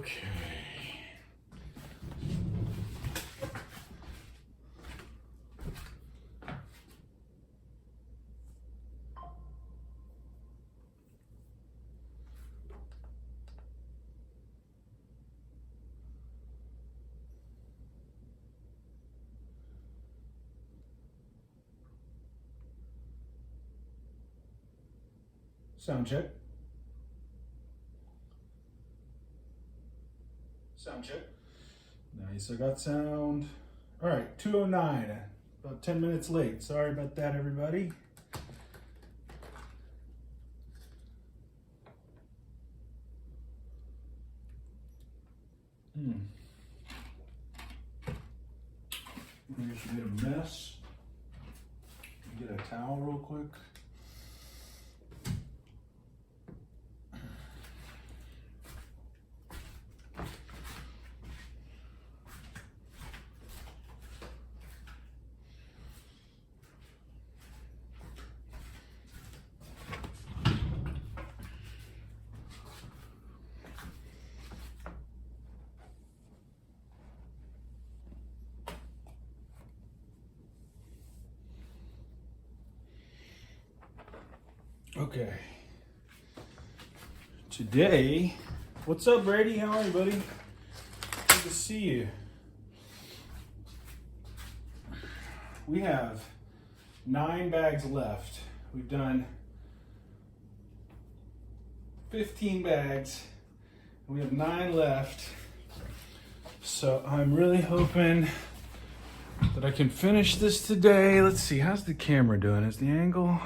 Okay. Sound check. Sound check. Nice, I got sound. All right, 2:09, about 10 minutes late. Sorry about that, everybody. I just made a mess. Get a towel real quick. Okay. Today, what's up, Brady? How are you, buddy? Good to see you. We have 9 bags left. We've done 15 bags. We have 9 left. So I'm really hoping that I can finish this today. Let's see, how's the camera doing? Is the angle?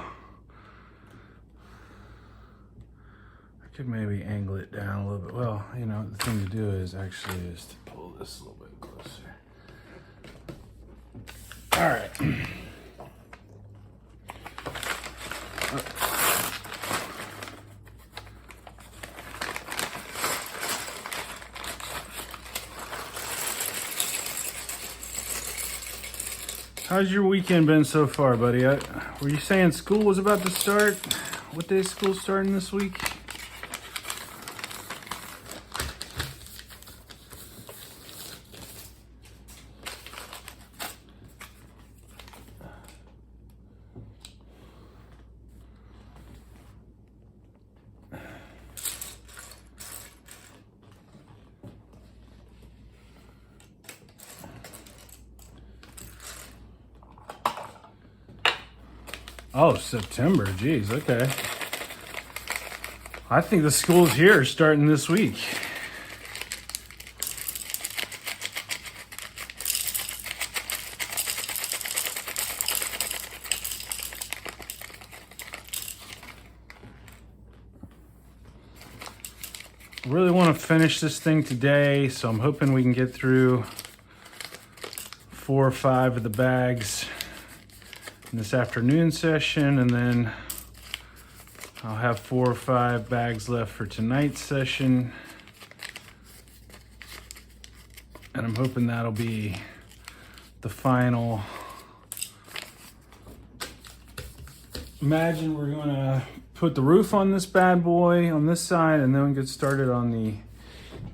Could maybe angle it down a little bit. Well, you know, the thing to do is to pull this a little bit closer. All right. How's your weekend been so far, buddy? Were you saying school was about to start? What day is school starting this week? Oh, September. Geez, okay. I think the school's here starting this week. I really want to finish this thing today, so I'm hoping we can get through 4 or 5 of the bags in this afternoon session, and then I'll have 4 or 5 bags left for tonight's session, and I'm hoping that'll be the final. Imagine we're gonna put the roof on this bad boy on this side, and then get started on the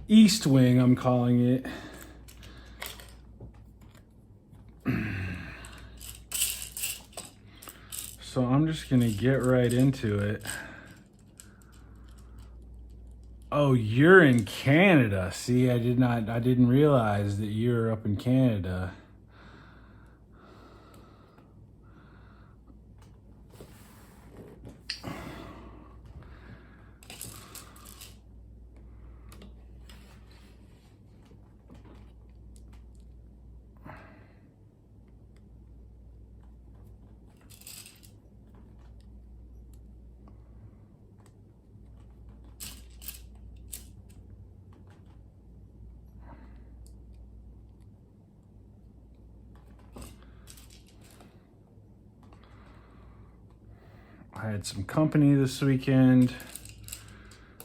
east wing, I'm calling it. So I'm just gonna get right into it. Oh, you're in Canada. See, I didn't realize that you're up in Canada. I had some company this weekend,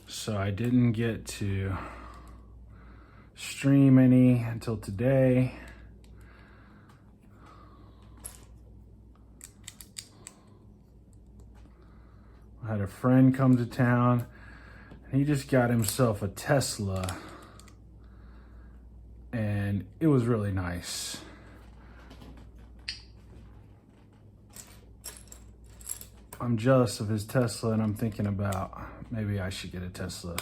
so I didn't get to stream any until today. I had a friend come to town, and he just got himself a Tesla. and it was really nice. I'm jealous of his Tesla, and I'm thinking about maybe I should get a Tesla.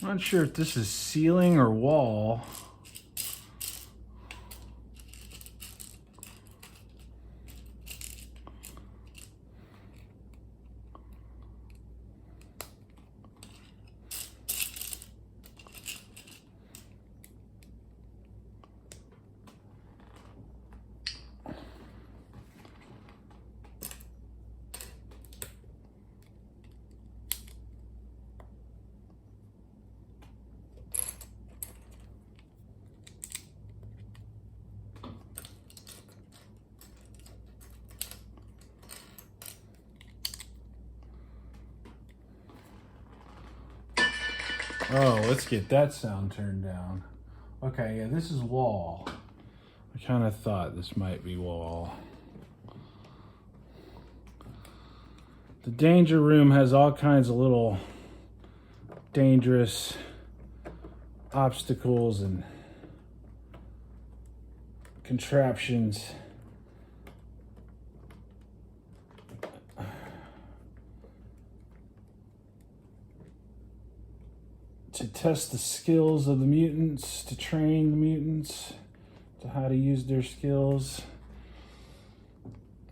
Not sure if this is ceiling or wall. Oh, let's get that sound turned down. Okay, yeah, this is wall. I kind of thought this might be wall. The danger room has all kinds of little dangerous obstacles and contraptions. To test the skills of the mutants, to train the mutants to how to use their skills.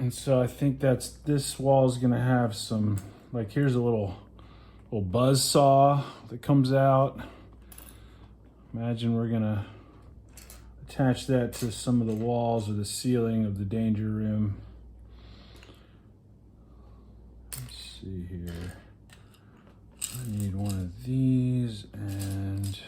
And so I think this wall is gonna have some, like, here's a little buzz saw that comes out. Imagine we're gonna attach that to some of the walls or the ceiling of the danger room. Let's see here. I need one of these, and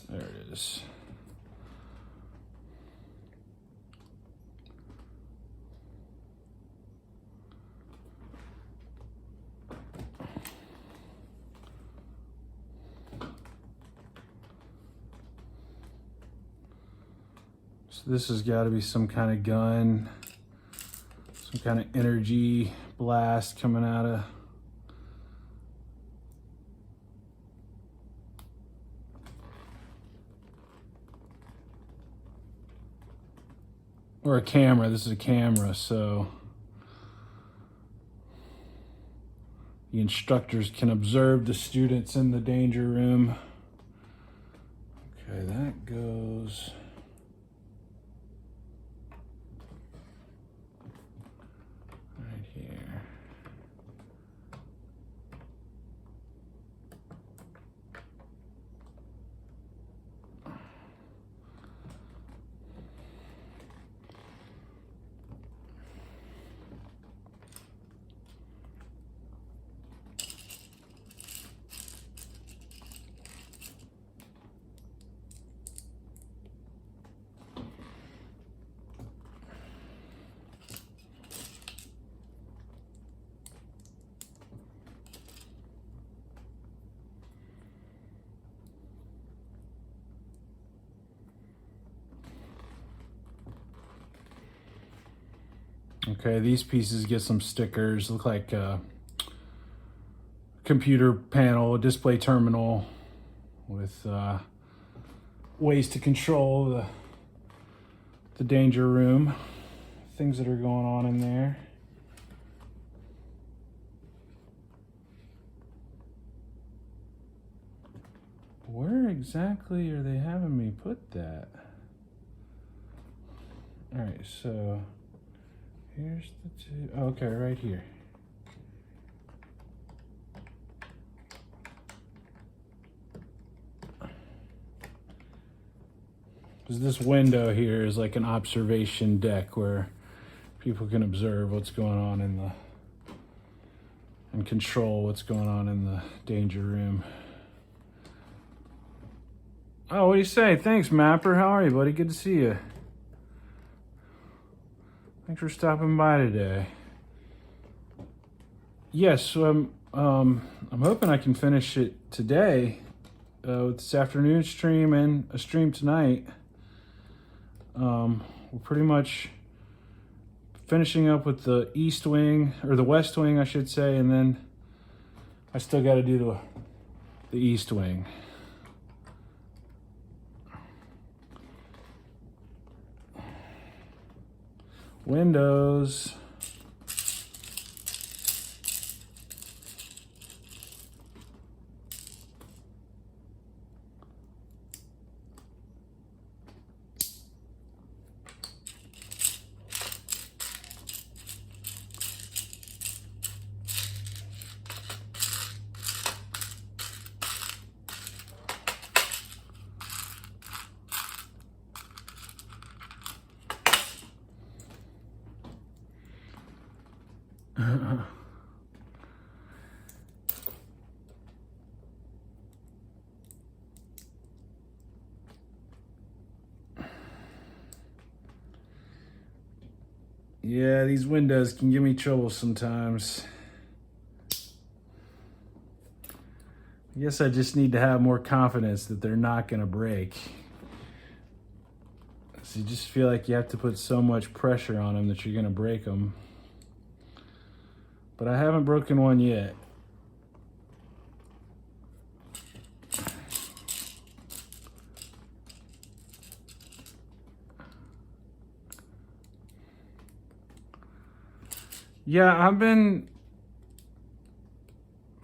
there it is. So this has got to be some kind of gun, some kind of energy blast coming out of. Or a camera. This is a camera, so the instructors can observe the students in the danger room. Okay, that goes right here. Okay, these pieces get some stickers. Look like a computer panel, display terminal. with ways to control the danger room, things that are going on in there. Where exactly are they having me put that? All right, so here's the two. Okay, right here. Because this window here is like an observation deck where people can observe what's going on and control what's going on in the danger room. Oh, what do you say? Thanks, Mapper. How are you, buddy? Good to see you. Thanks for stopping by today. Yes, so I'm hoping I can finish it today with this afternoon stream and a stream tonight. We're pretty much finishing up with the east wing, or the west wing, I should say, and then I still got to do the east wing. Windows. Yeah, these windows can give me trouble sometimes. I guess I just need to have more confidence that they're not going to break. So you just feel like you have to put so much pressure on them that you're going to break them. But I haven't broken one yet. Yeah, I've been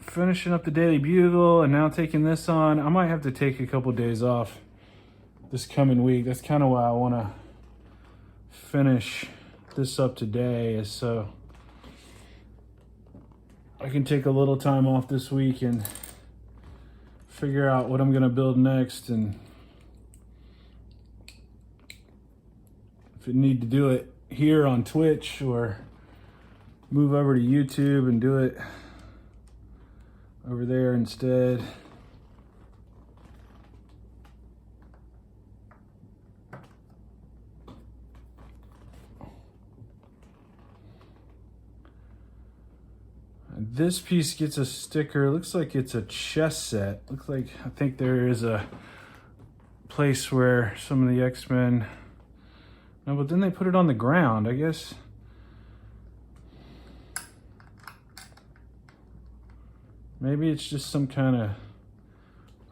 finishing up the Daily Bugle and now taking this on. I might have to take a couple days off this coming week. That's kind of why I want to finish this up today, is so I can take a little time off this week and figure out what I'm going to build next, and if I need to do it here on Twitch or move over to YouTube and do it over there instead. And this piece gets a sticker. Looks like it's a chess set. Looks like, I think there is a place where some of the X-Men, no, but then they put it on the ground, I guess. Maybe it's just some kind of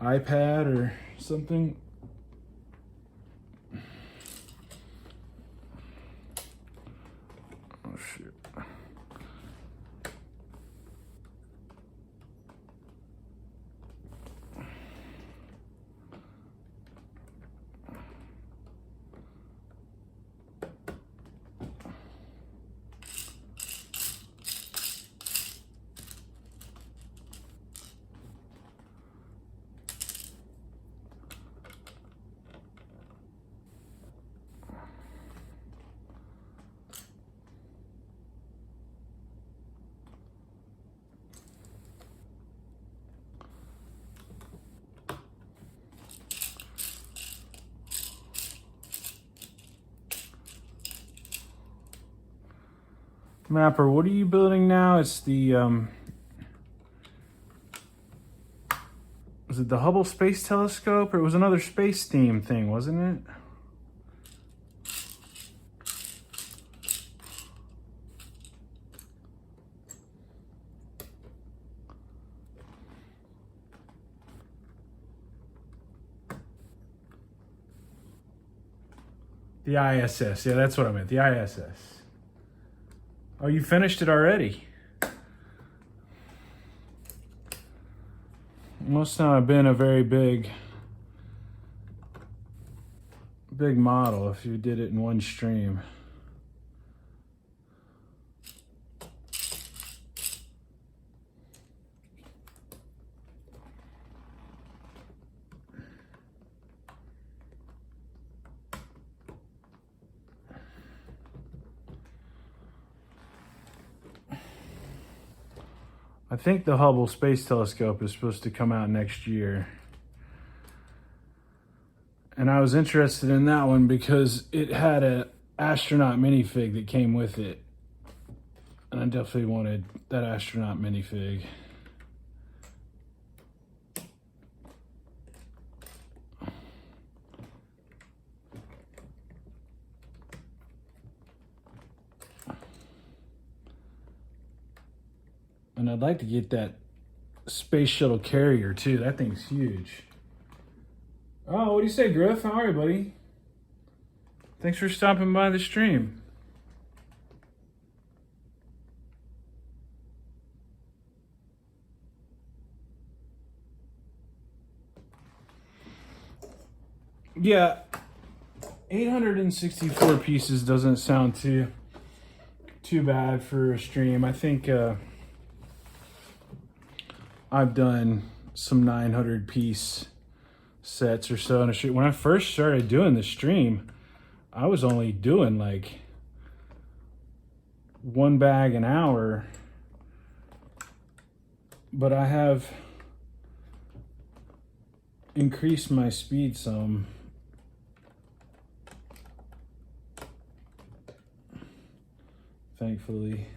iPad or something. Oh, shoot. Mapper, what are you building now? It's the, was it the Hubble Space Telescope? Or it was another space theme thing, wasn't it? The ISS. Yeah, that's what I meant. The ISS. Oh, you finished it already? Must not have been a very big model if you did it in one stream. I think the Hubble Space Telescope is supposed to come out next year. And I was interested in that one because it had an astronaut minifig that came with it. And I definitely wanted that astronaut minifig. And I'd like to get that space shuttle carrier too. That thing's huge. Oh, what do you say, Griff? How are you, buddy? Thanks for stopping by the stream. Yeah, 864 pieces doesn't sound too bad for a stream. I think I've done some 900 piece sets or so in a stream. When I first started doing the stream, I was only doing like one bag an hour, but I have increased my speed some. Thankfully.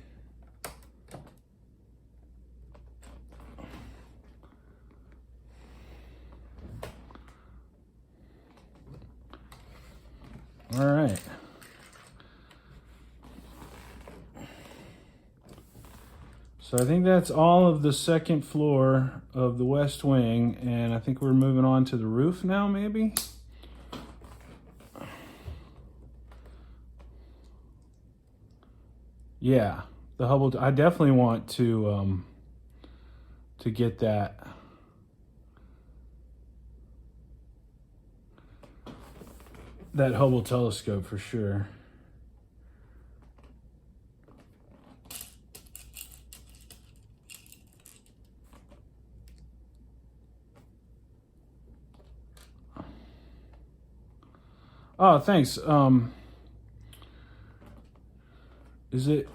All right. So I think that's all of the second floor of the West Wing, and I think we're moving on to the roof now, maybe? Yeah, the Hubble. I definitely want to get that. That Hubble telescope for sure. Oh, thanks. Is it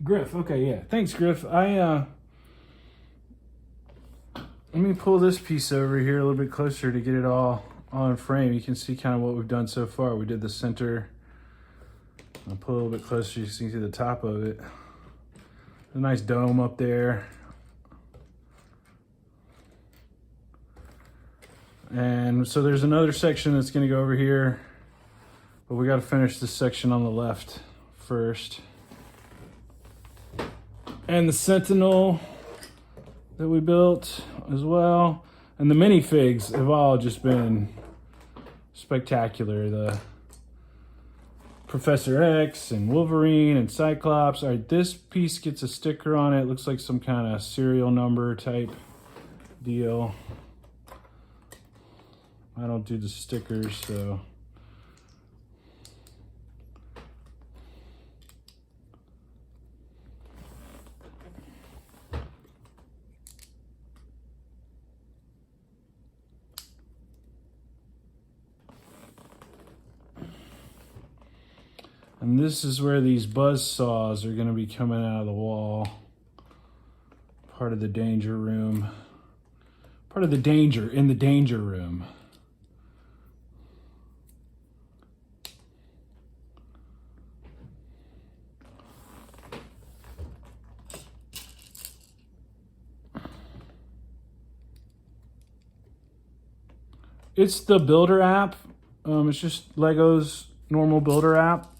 Griff? Okay, yeah. Thanks, Griff. Let me pull this piece over here a little bit closer to get it all in frame. You can see kind of what we've done so far. We did the center. I'll pull a little bit closer so you can see the top of it. A nice dome up there. And so there's another section that's going to go over here, but we got to finish this section on the left first. And the Sentinel that we built as well. And the minifigs have all just been spectacular. The Professor X and Wolverine and Cyclops. All right, this piece gets a sticker on it. It looks like some kind of serial number type deal. I don't do the stickers, so. And this is where these buzz saws are going to be coming out of the wall. Part of the danger room. Part of the danger in the danger room. It's the Builder app. It's just Lego's normal Builder app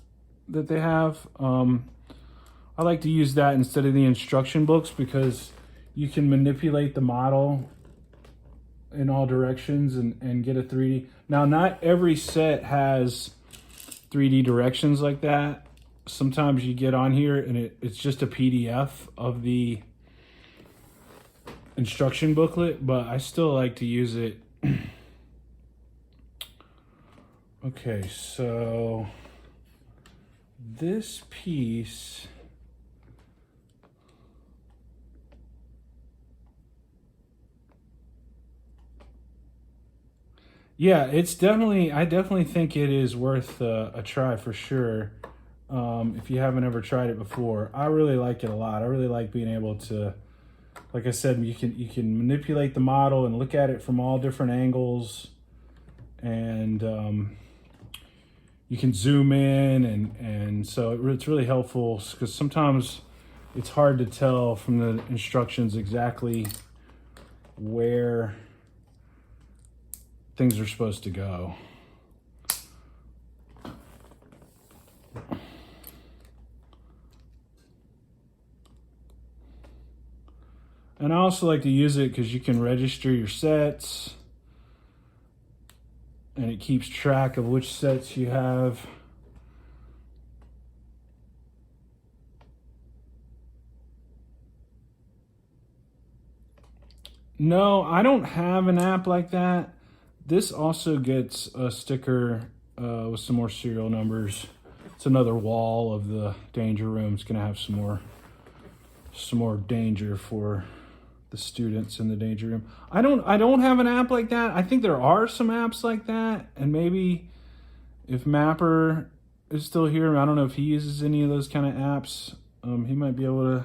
that they have. I like to use that instead of the instruction books because you can manipulate the model in all directions and get a 3D. Now, not every set has 3D directions like that. Sometimes you get on here and it's just a PDF of the instruction booklet, but I still like to use it. Okay, so this piece, yeah, it's definitely, I definitely think it is worth a try for sure. If you haven't ever tried it before, I really like it a lot. I really like being able to, like I said, you can manipulate the model and look at it from all different angles, and you can zoom in, and so it's really helpful because sometimes it's hard to tell from the instructions exactly where things are supposed to go. And I also like to use it because you can register your sets and it keeps track of which sets you have. No, I don't have an app like that. This also gets a sticker with some more serial numbers. It's another wall of the danger room. It's gonna have some more danger for the students in the danger room. I don't have an app like that. I think there are some apps like that, and maybe if Mapper is still here, I don't know if he uses any of those kind of apps. He might be able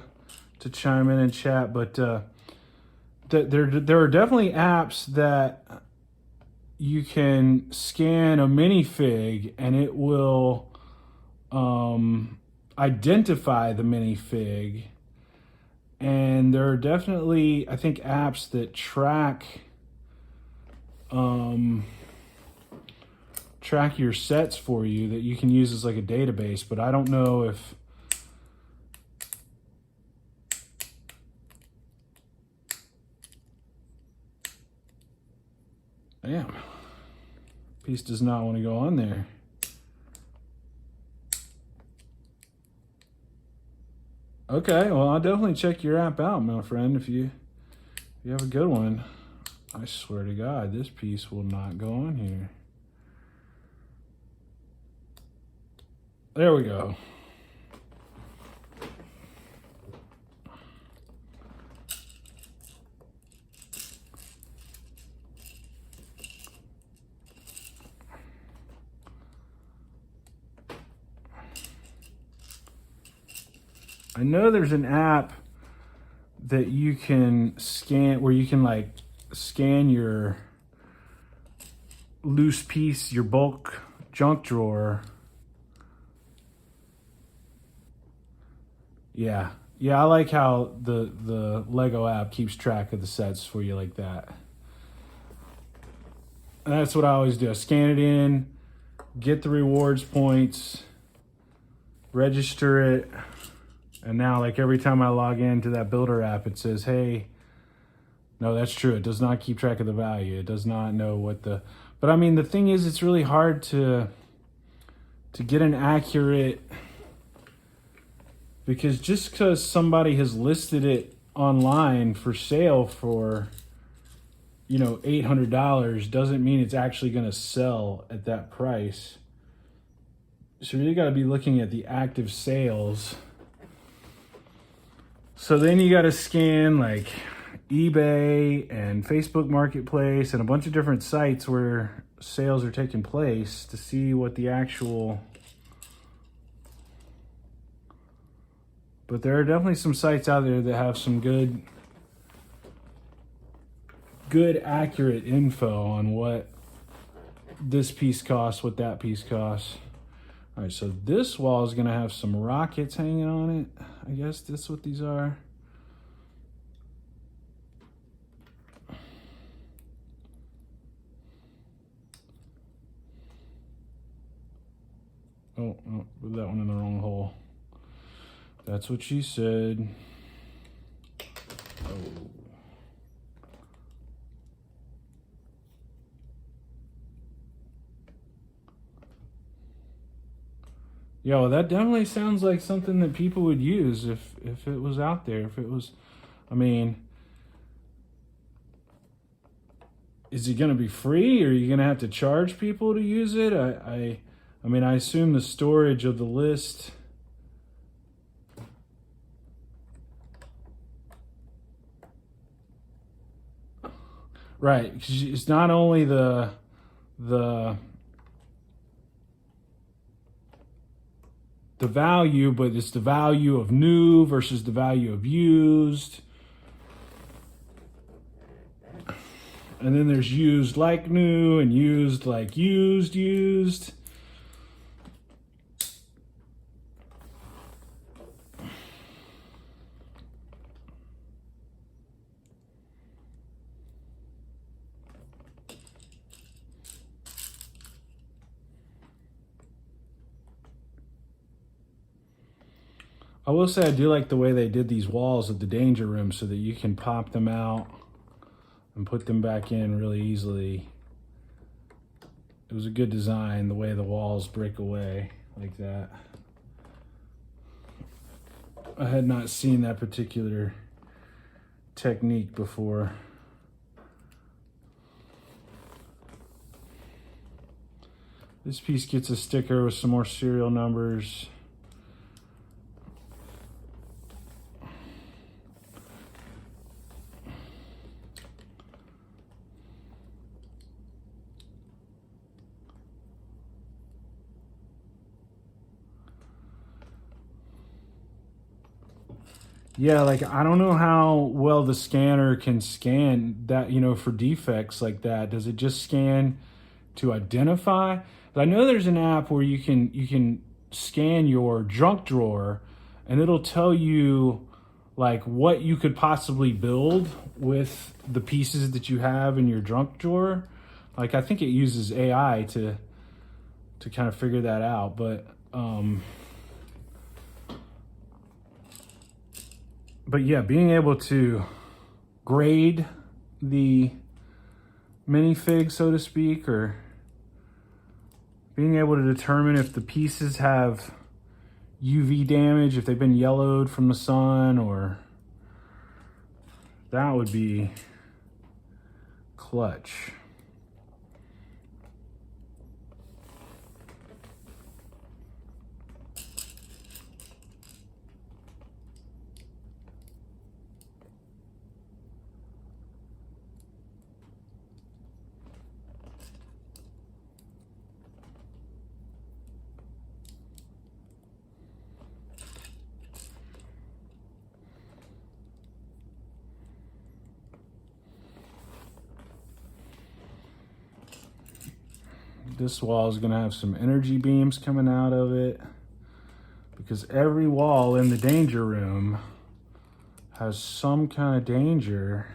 to chime in and chat, but there are definitely apps that you can scan a minifig and it will identify the minifig. And there are definitely, I think, apps that track your sets for you that you can use as like a database, but I don't know if damn, piece does not want to go on there. Okay, well, I'll definitely check your app out, my friend, if you have a good one. I swear to God, this piece will not go on here. There we go. I know there's an app that you can scan where you can like scan your loose piece, your bulk junk drawer. Yeah, I like how the Lego app keeps track of the sets for you like that. And that's what I always do. I scan it in, get the rewards points, register it. And now, like, every time I log into that builder app, it says, hey, no, that's true. It does not keep track of the value. It does not know what the... But, I mean, the thing is, it's really hard to get an accurate... Because just because somebody has listed it online for sale for, you know, $800 doesn't mean it's actually going to sell at that price. So you got to be looking at the active sales. So then you got to scan like eBay and Facebook Marketplace and a bunch of different sites where sales are taking place to see what the actual... But there are definitely some sites out there that have some good accurate info on what this piece costs, what that piece costs. All right, so this wall is gonna have some rockets hanging on it. I guess that's what these are. Oh, put that one in the wrong hole. That's what she said. Oh. Yeah, well, that definitely sounds like something that people would use if it was out there. If it was, I mean, is it going to be free, or are you going to have to charge people to use it? I mean, I assume the storage of the list. Right, 'cause it's not only the the value, but it's the value of new versus the value of used. And then there's used like new and used like used. I will say I do like the way they did these walls of the danger room so that you can pop them out and put them back in really easily. It was a good design, the way the walls break away like that. I had not seen that particular technique before. This piece gets a sticker with some more serial numbers. Yeah, like I don't know how well the scanner can scan that, you know, for defects like that. Does it just scan to identify? But I know there's an app where you can scan your junk drawer and it'll tell you like what you could possibly build with the pieces that you have in your junk drawer. Like I think it uses AI to kind of figure that out, but yeah, being able to grade the minifig, so to speak, or being able to determine if the pieces have UV damage, if they've been yellowed from the sun, or that would be clutch. This wall is going to have some energy beams coming out of it because every wall in the danger room has some kind of danger.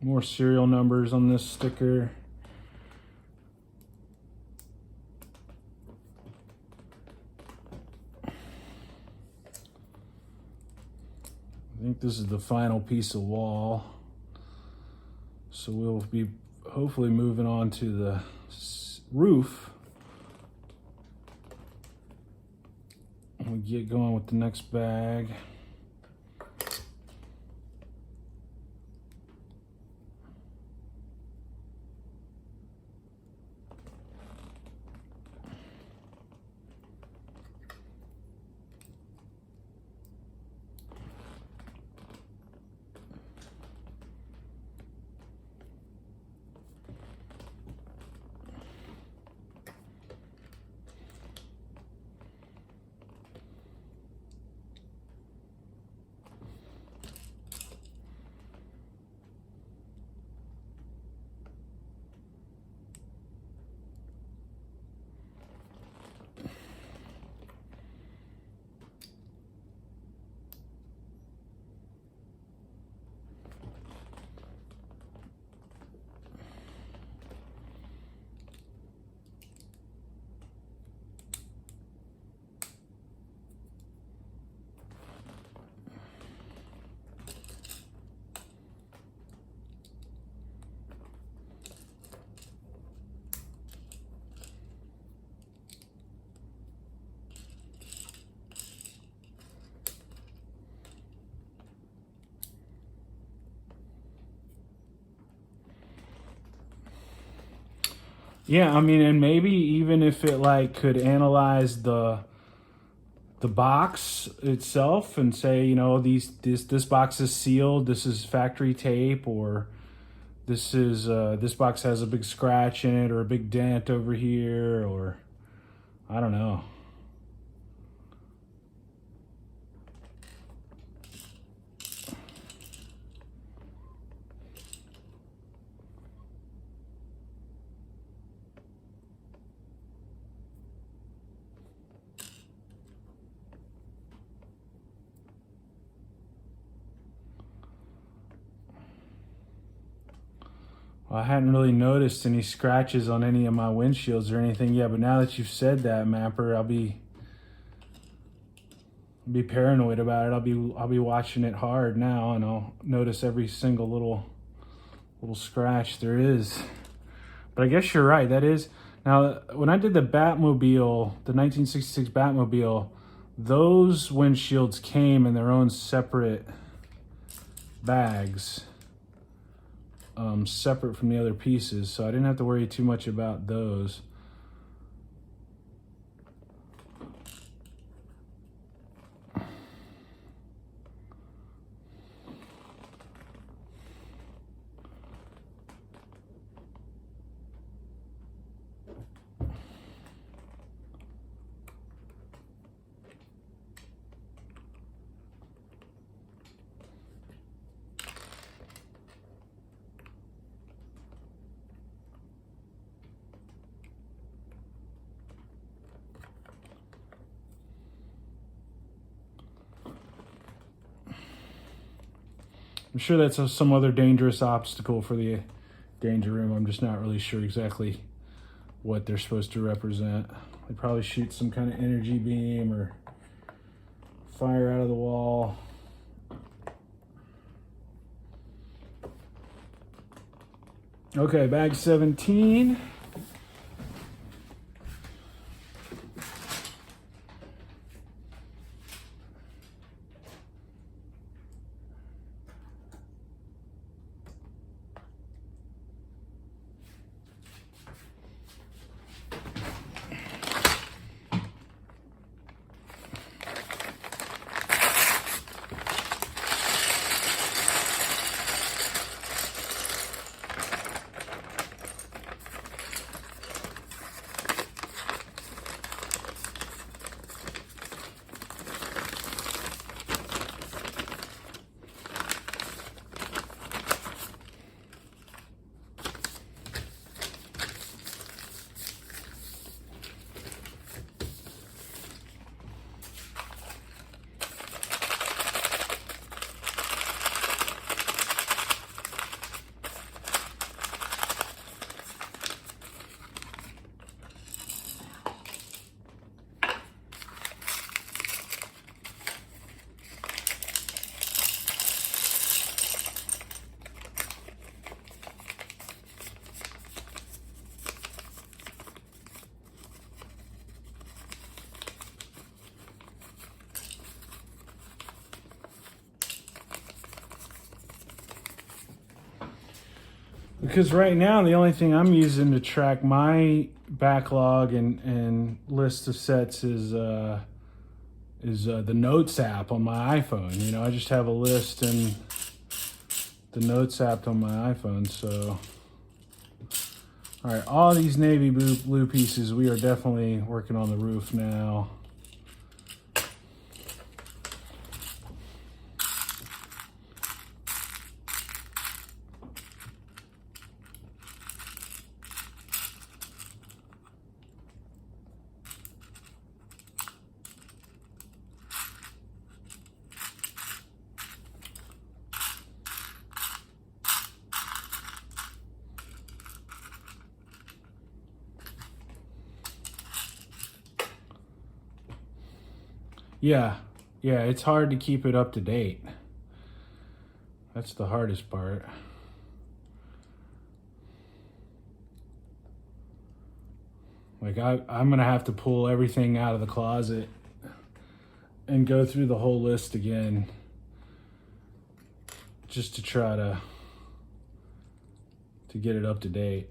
More serial numbers on this sticker. I think this is the final piece of wall. So we'll be hopefully moving on to the roof. We get going with the next bag. Yeah, I mean, and maybe even if it like could analyze the box itself and say, you know, this box is sealed, this is factory tape, or this box has a big scratch in it or a big dent over here, or I don't know. Well, I hadn't really noticed any scratches on any of my windshields or anything yet, but now that you've said that, Mapper, I'll be paranoid about it. I'll be watching it hard now, and I'll notice every single little scratch there is. But I guess you're right. That is, now when I did the Batmobile, the 1966 Batmobile, those windshields came in their own separate bags, separate from the other pieces, so I didn't have to worry too much about those. I'm sure that's some other dangerous obstacle for the danger room. I'm just not really sure exactly what they're supposed to represent. They probably shoot some kind of energy beam or fire out of the wall. Okay, bag 17. Because right now, the only thing I'm using to track my backlog and list of sets is the Notes app on my iPhone. You know, I just have a list in the Notes app on my iPhone. So, all right, all these navy blue pieces, we are definitely working on the roof now. Yeah, it's hard to keep it up to date. That's the hardest part. Like I'm gonna have to pull everything out of the closet and go through the whole list again just to try to get it up to date.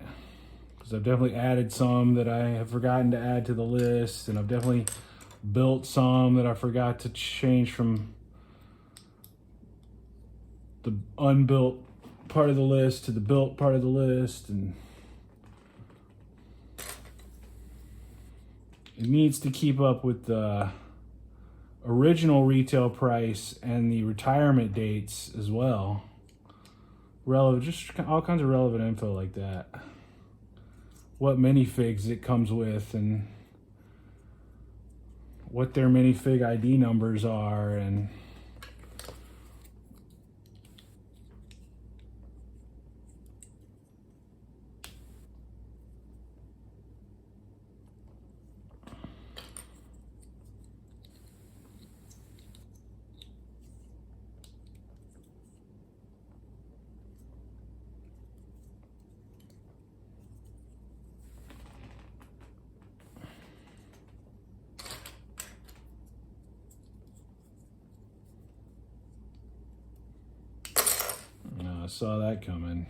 because I've definitely added some that I have forgotten to add to the list, and I've definitely built some that I forgot to change from the unbuilt part of the list to the built part of the list, and it needs to keep up with the original retail price and the retirement dates as well. Relevant, just all kinds of relevant info like that. What minifigs it comes with, and what their minifig ID numbers are, and I saw that coming.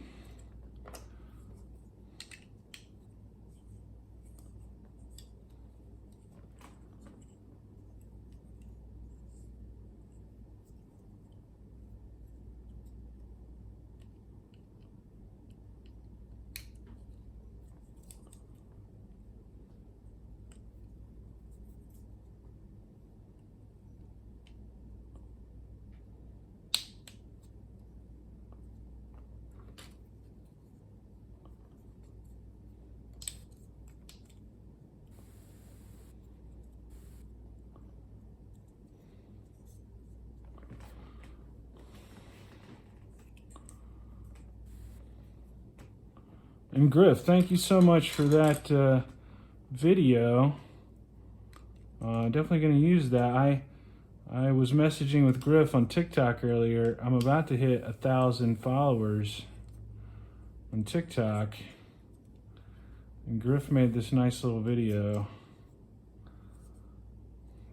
And Griff, thank you so much for that video. Definitely going to use that. I was messaging with Griff on TikTok earlier. I'm about to hit 1,000 followers on TikTok, and Griff made this nice little video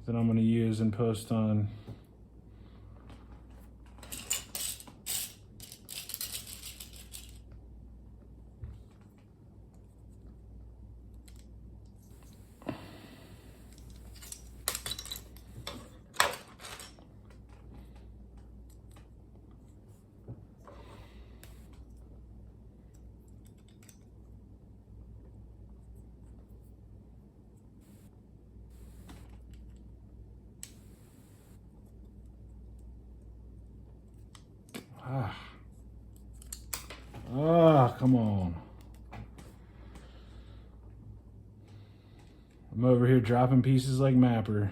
that I'm going to use and post on come on. I'm over here dropping pieces like Mapper.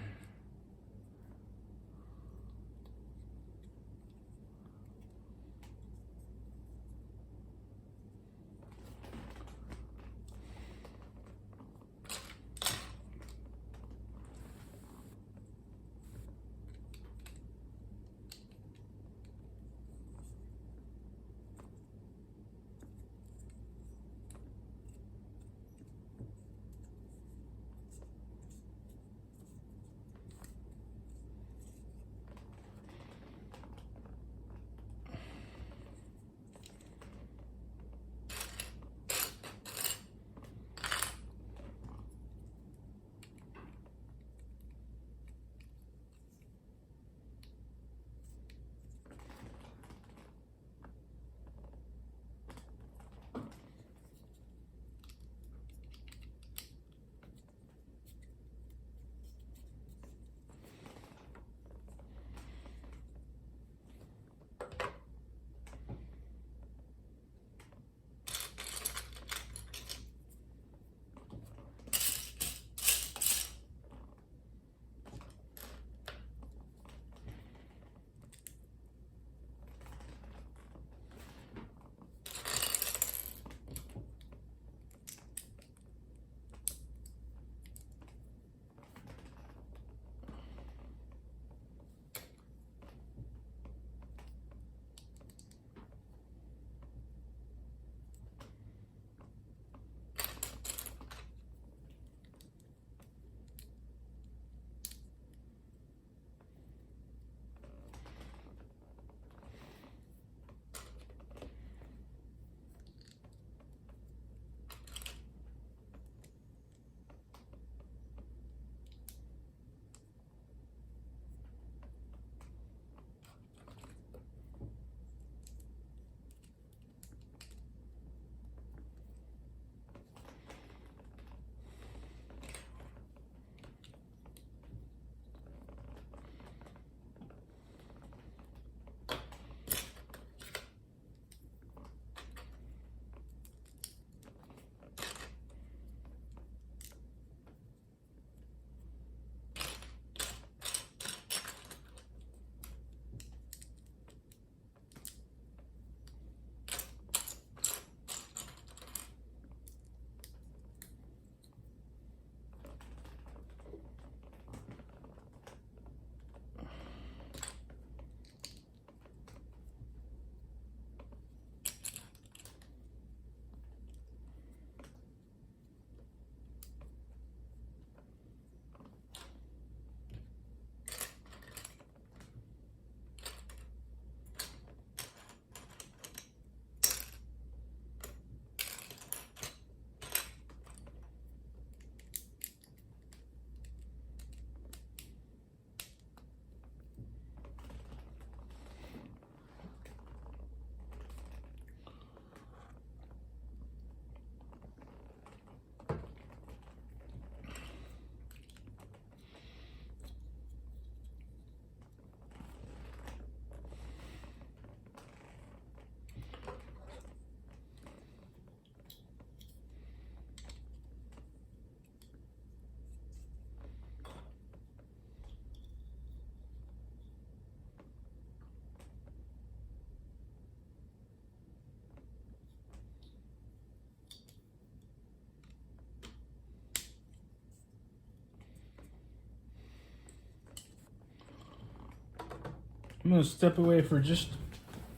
I'm gonna step away for just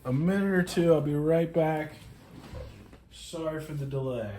a minute or two. I'll be right back. Sorry for the delay.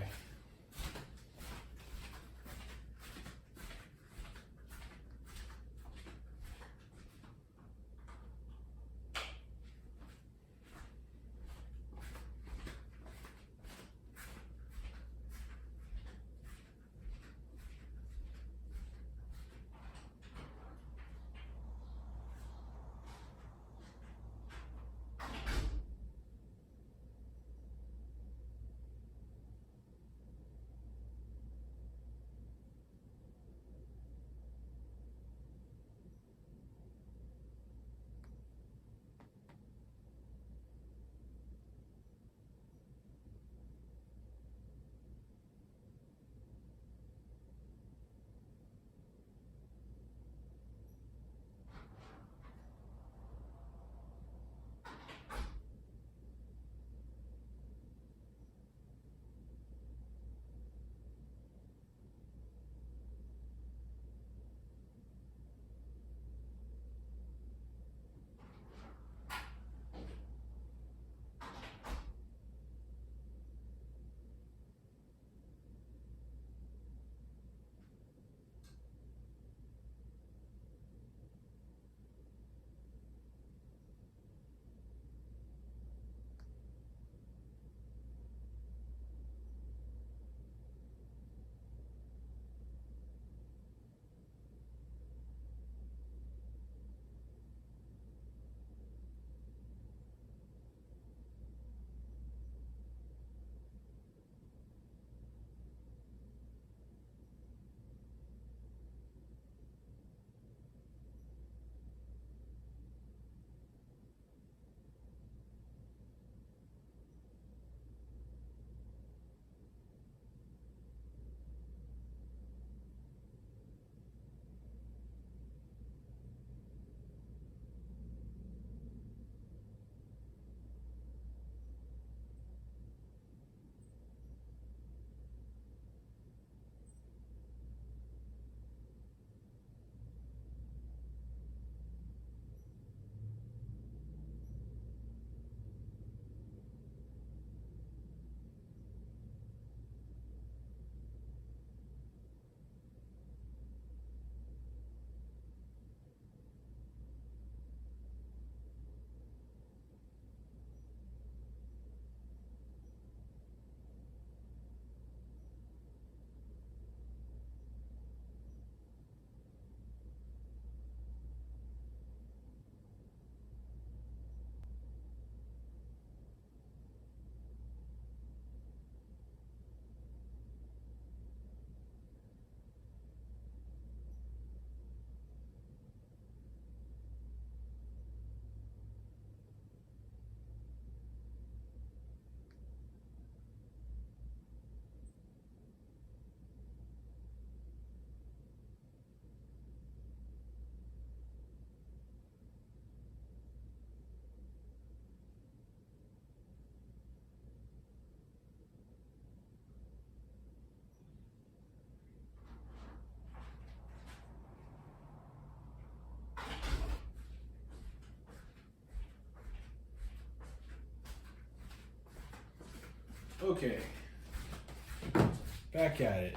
Okay, back at it.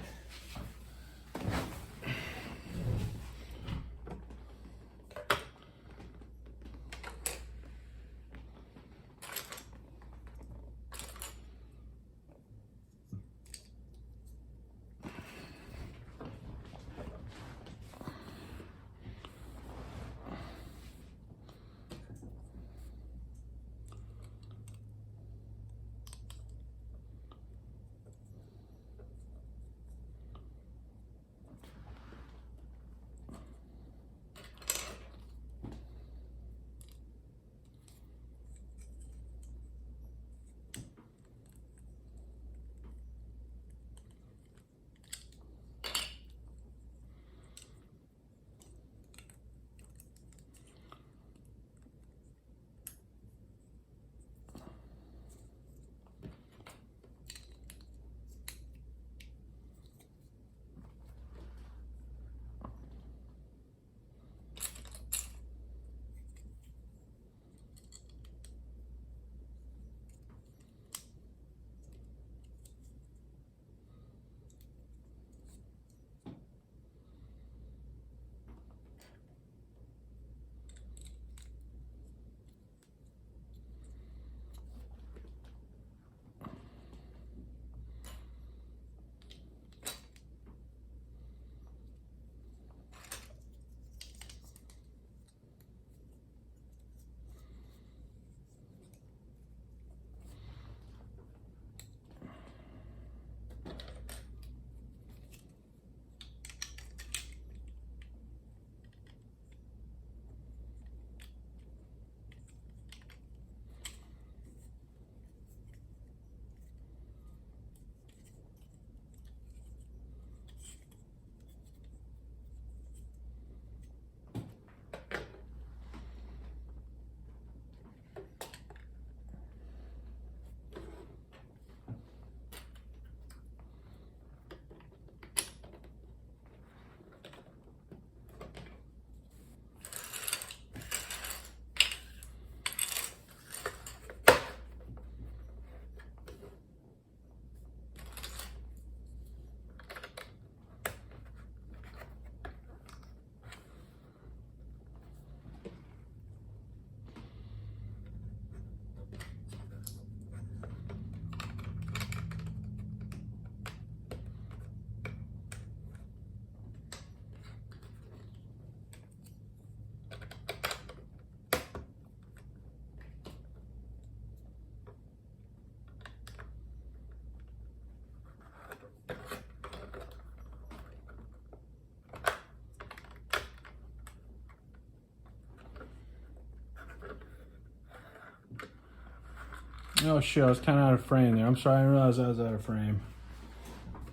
Oh shit, I was kind of out of frame there. I'm sorry, I didn't realize I was out of frame.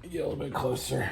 Get a little bit closer.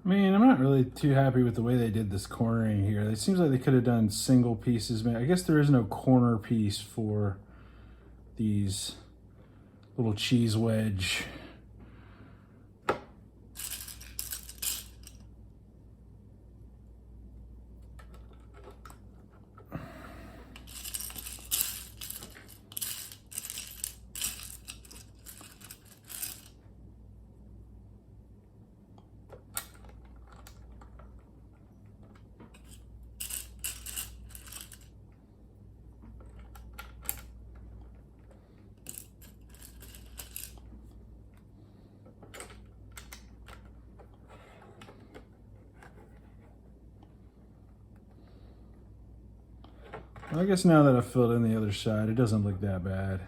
I mean, I'm not really too happy with the way they did this cornering here. It seems like they could have done single pieces. Man, I guess there is no corner piece for these little cheese wedge. I guess now that I've filled in the other side, it doesn't look that bad.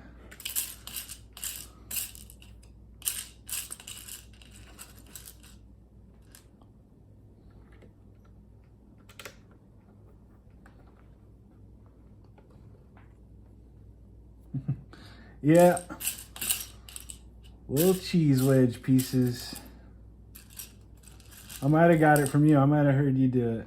Yeah, little cheese wedge pieces. I might have got it from you. I might have heard you do it.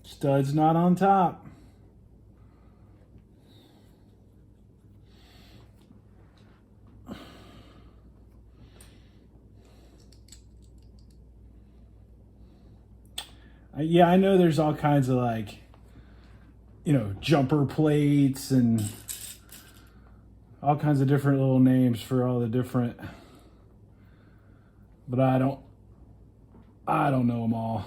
Stud's not on top. Yeah, I know there's all kinds of like, you know, jumper plates and all kinds of different little names for all the different, but I don't know them all.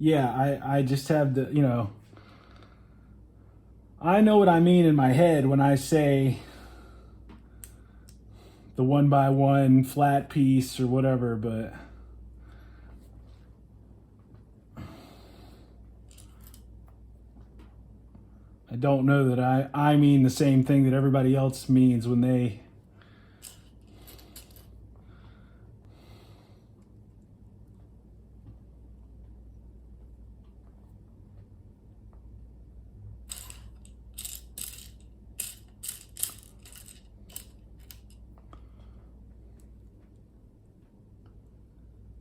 Yeah, I just have the, you know, I know what I mean in my head when I say the 1x1 flat piece or whatever, but I don't know that I mean the same thing that everybody else means when they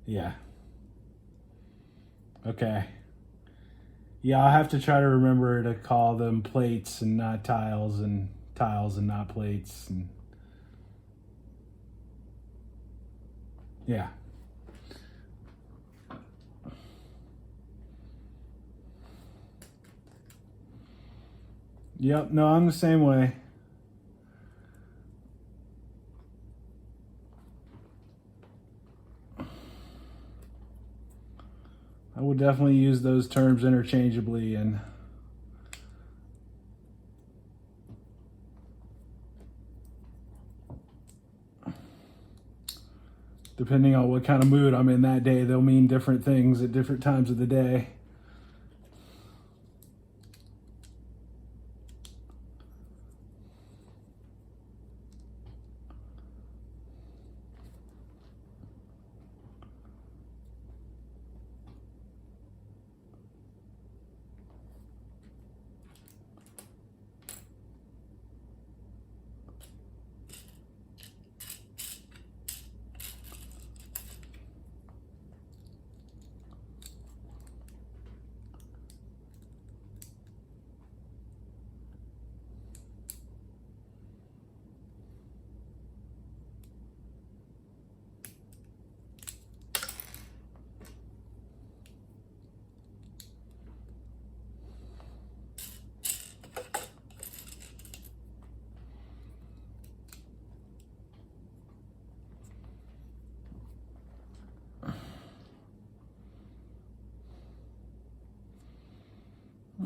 yeah. Okay. Yeah, I'll have to try to remember to call them plates and not tiles, and tiles and not plates, and yeah. Yep, no, I'm the same way. I would definitely use those terms interchangeably, and depending on what kind of mood I'm in that day, they'll mean different things at different times of the day.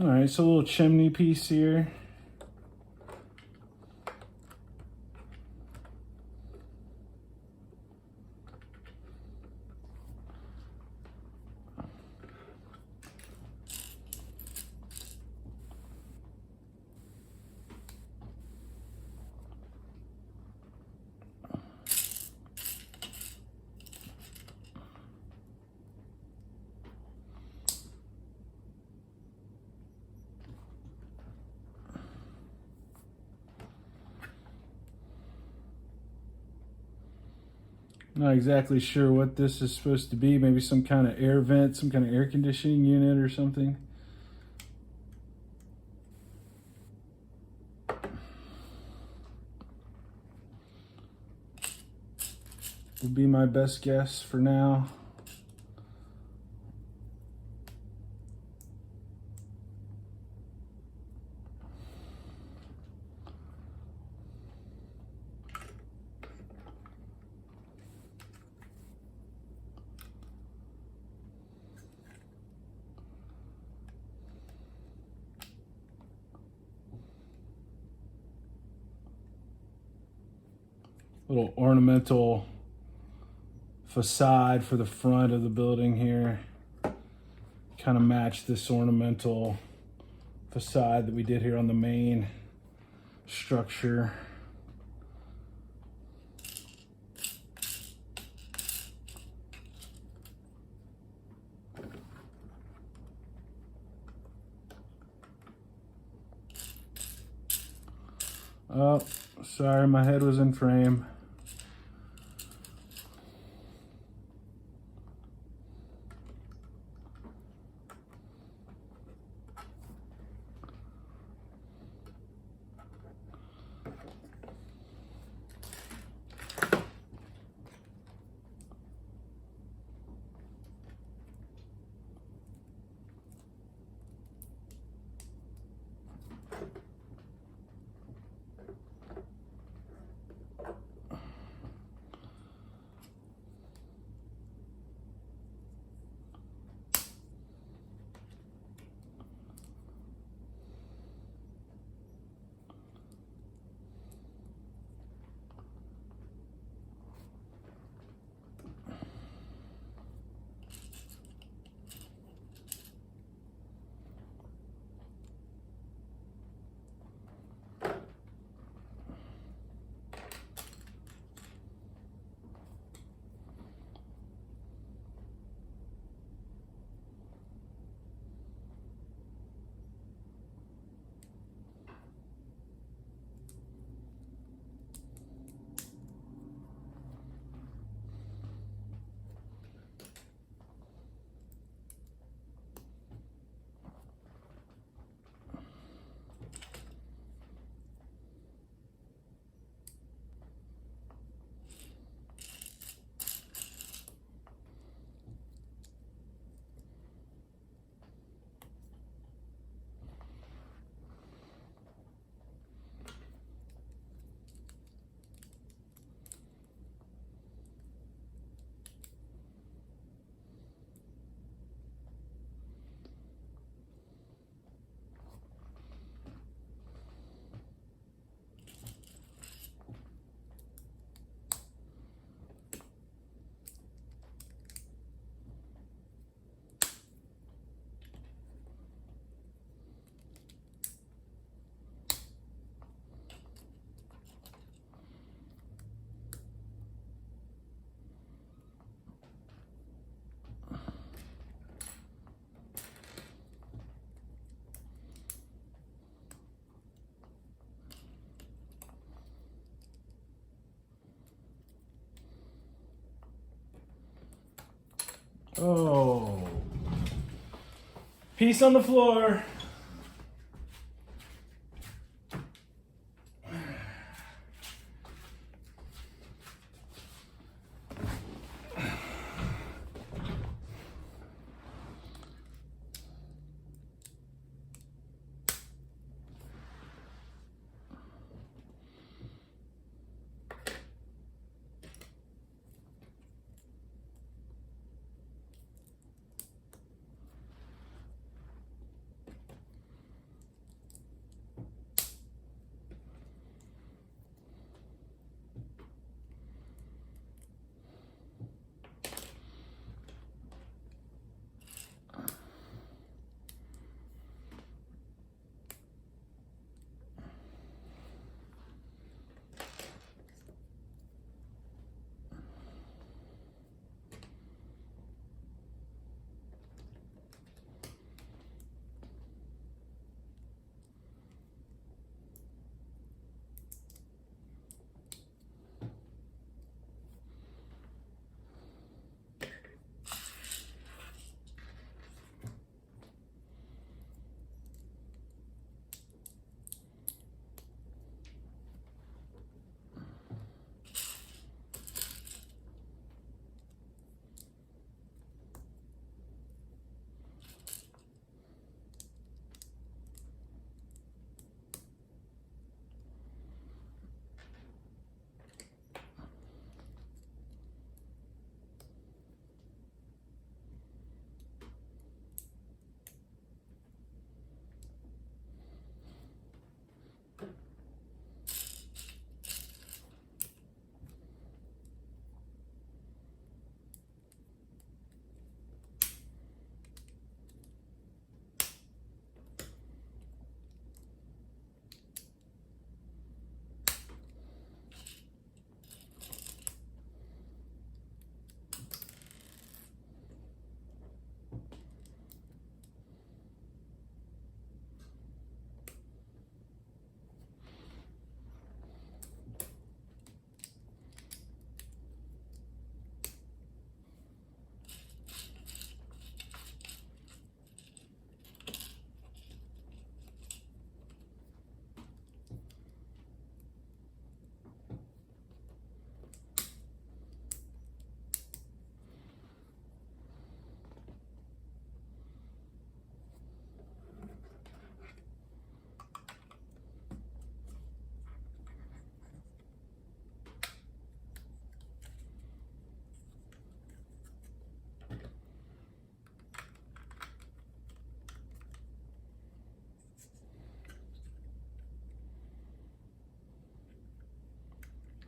All right, so a little chimney piece here. Not exactly sure what this is supposed to be. Maybe some kind of air vent, some kind of air conditioning unit or something. Would be my best guess for now. Little ornamental facade for the front of the building here. Kind of match this ornamental facade that we did here on the main structure. Oh, sorry, my head was in frame. Oh, piece on the floor.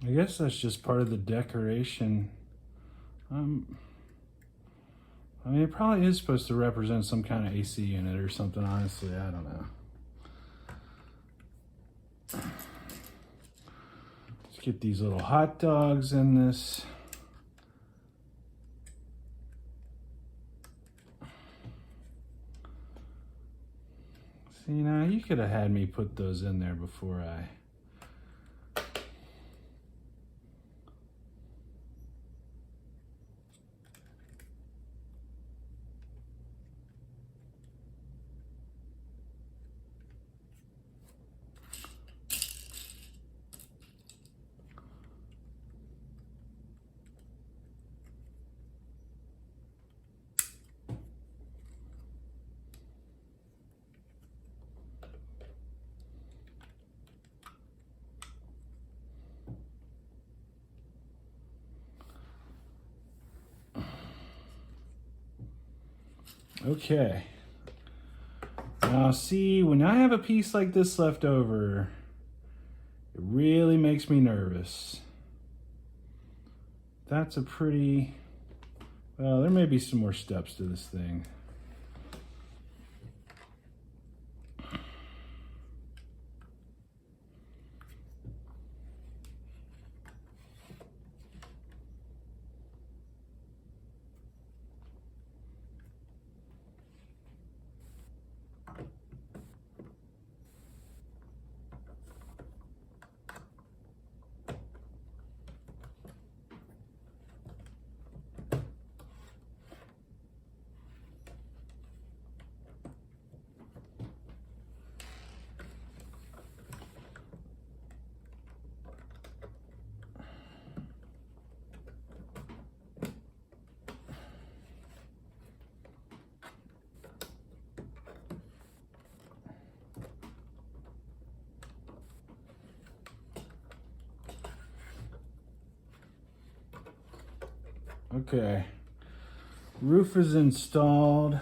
I guess that's just part of the decoration. I mean, it probably is supposed to represent some kind of AC unit or something, honestly. I don't know. Let's get these little hot dogs in this. See, now you could have had me put those in there before I... Okay. Now see, when I have a piece like this left over, it really makes me nervous. That's a pretty... Well, there may be some more steps to this thing. Okay, roof is installed.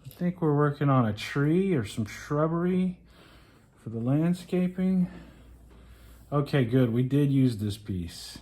I think we're working on a tree or some shrubbery for the landscaping. Okay, good, we did use this piece.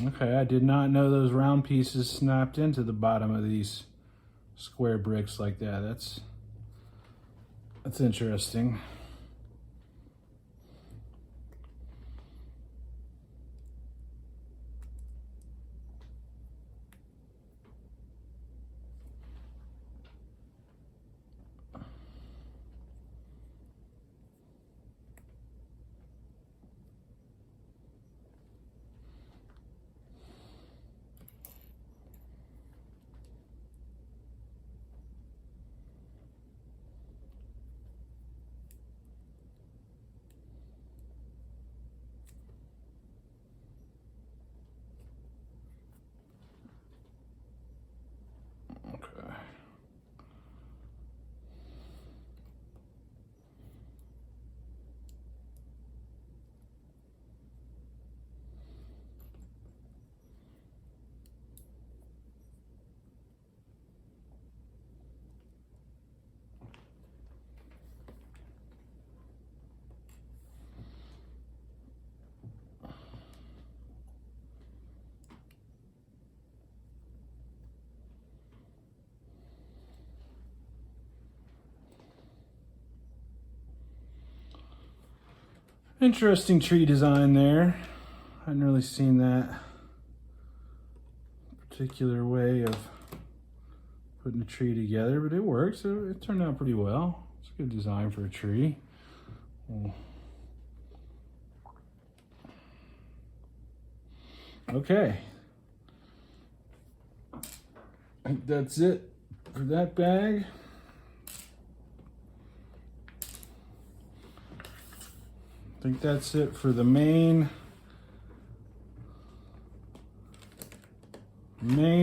Okay, I did not know those round pieces snapped into the bottom of these square bricks like that. That's interesting. Interesting tree design there. I hadn't really seen that particular way of putting a tree together, but it works. It turned out pretty well. It's a good design for a tree. Okay. I think that's it for that bag. I think that's it for the main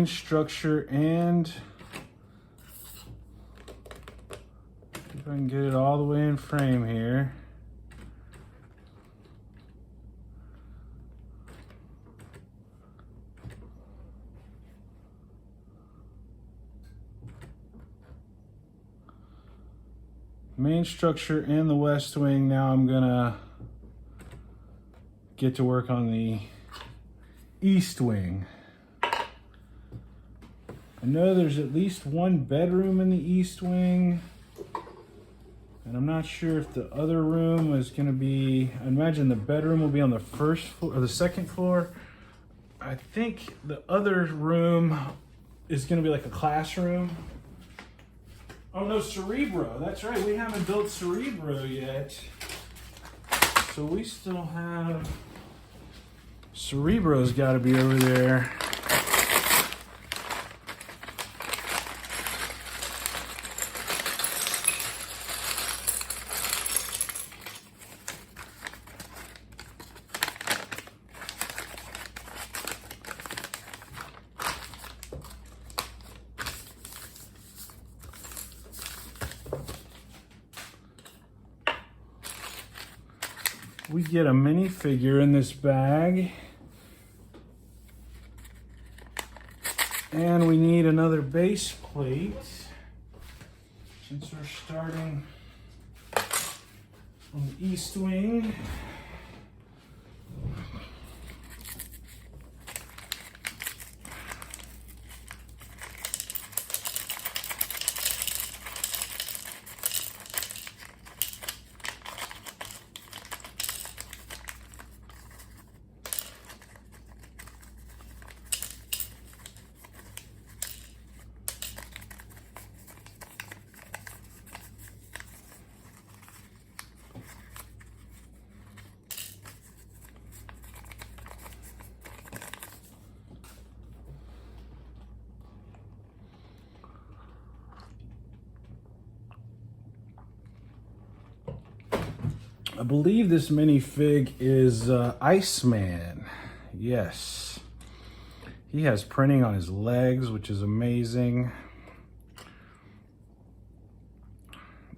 structure, and see if I can get it all the way in frame here. Main structure and the west wing. Now I'm gonna get to work on the east wing. I know there's at least one bedroom in the east wing, and I'm not sure if the other room is gonna be, I imagine the bedroom will be on the first floor or the second floor. I think the other room is gonna be like a classroom. Oh no, Cerebro, that's right, we haven't built Cerebro yet. So we still have, Cerebro's gotta be over there. We get a minifigure in this bag. And we need another base plate. Since we're starting on the east wing. I believe this minifig is Iceman. Yes. He has printing on his legs, which is amazing.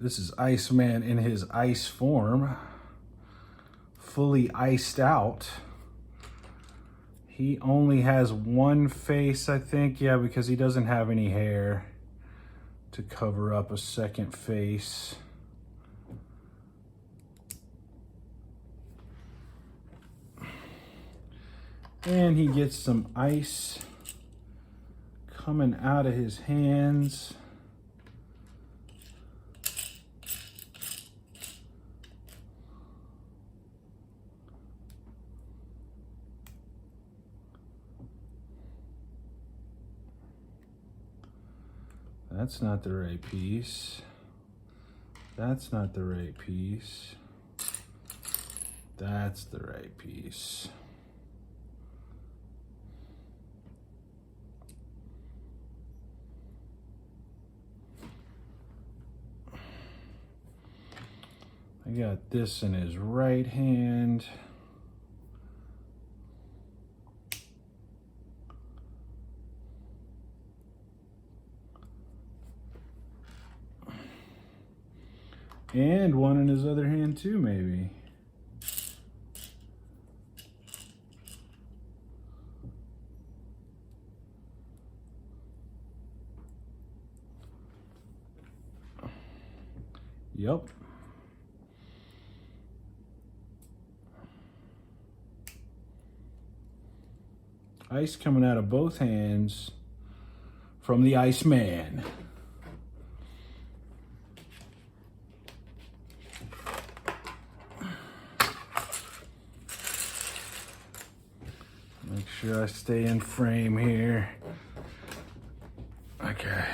This is Iceman in his ice form, fully iced out. He only has one face, I think. Yeah, because he doesn't have any hair to cover up a second face. And he gets some ice coming out of his hands. That's not the right piece. That's not the right piece. That's the right piece. I got this in his right hand. And one in his other hand too, maybe. Yep. Ice coming out of both hands from the Iceman. sure I stay in frame here. Okay.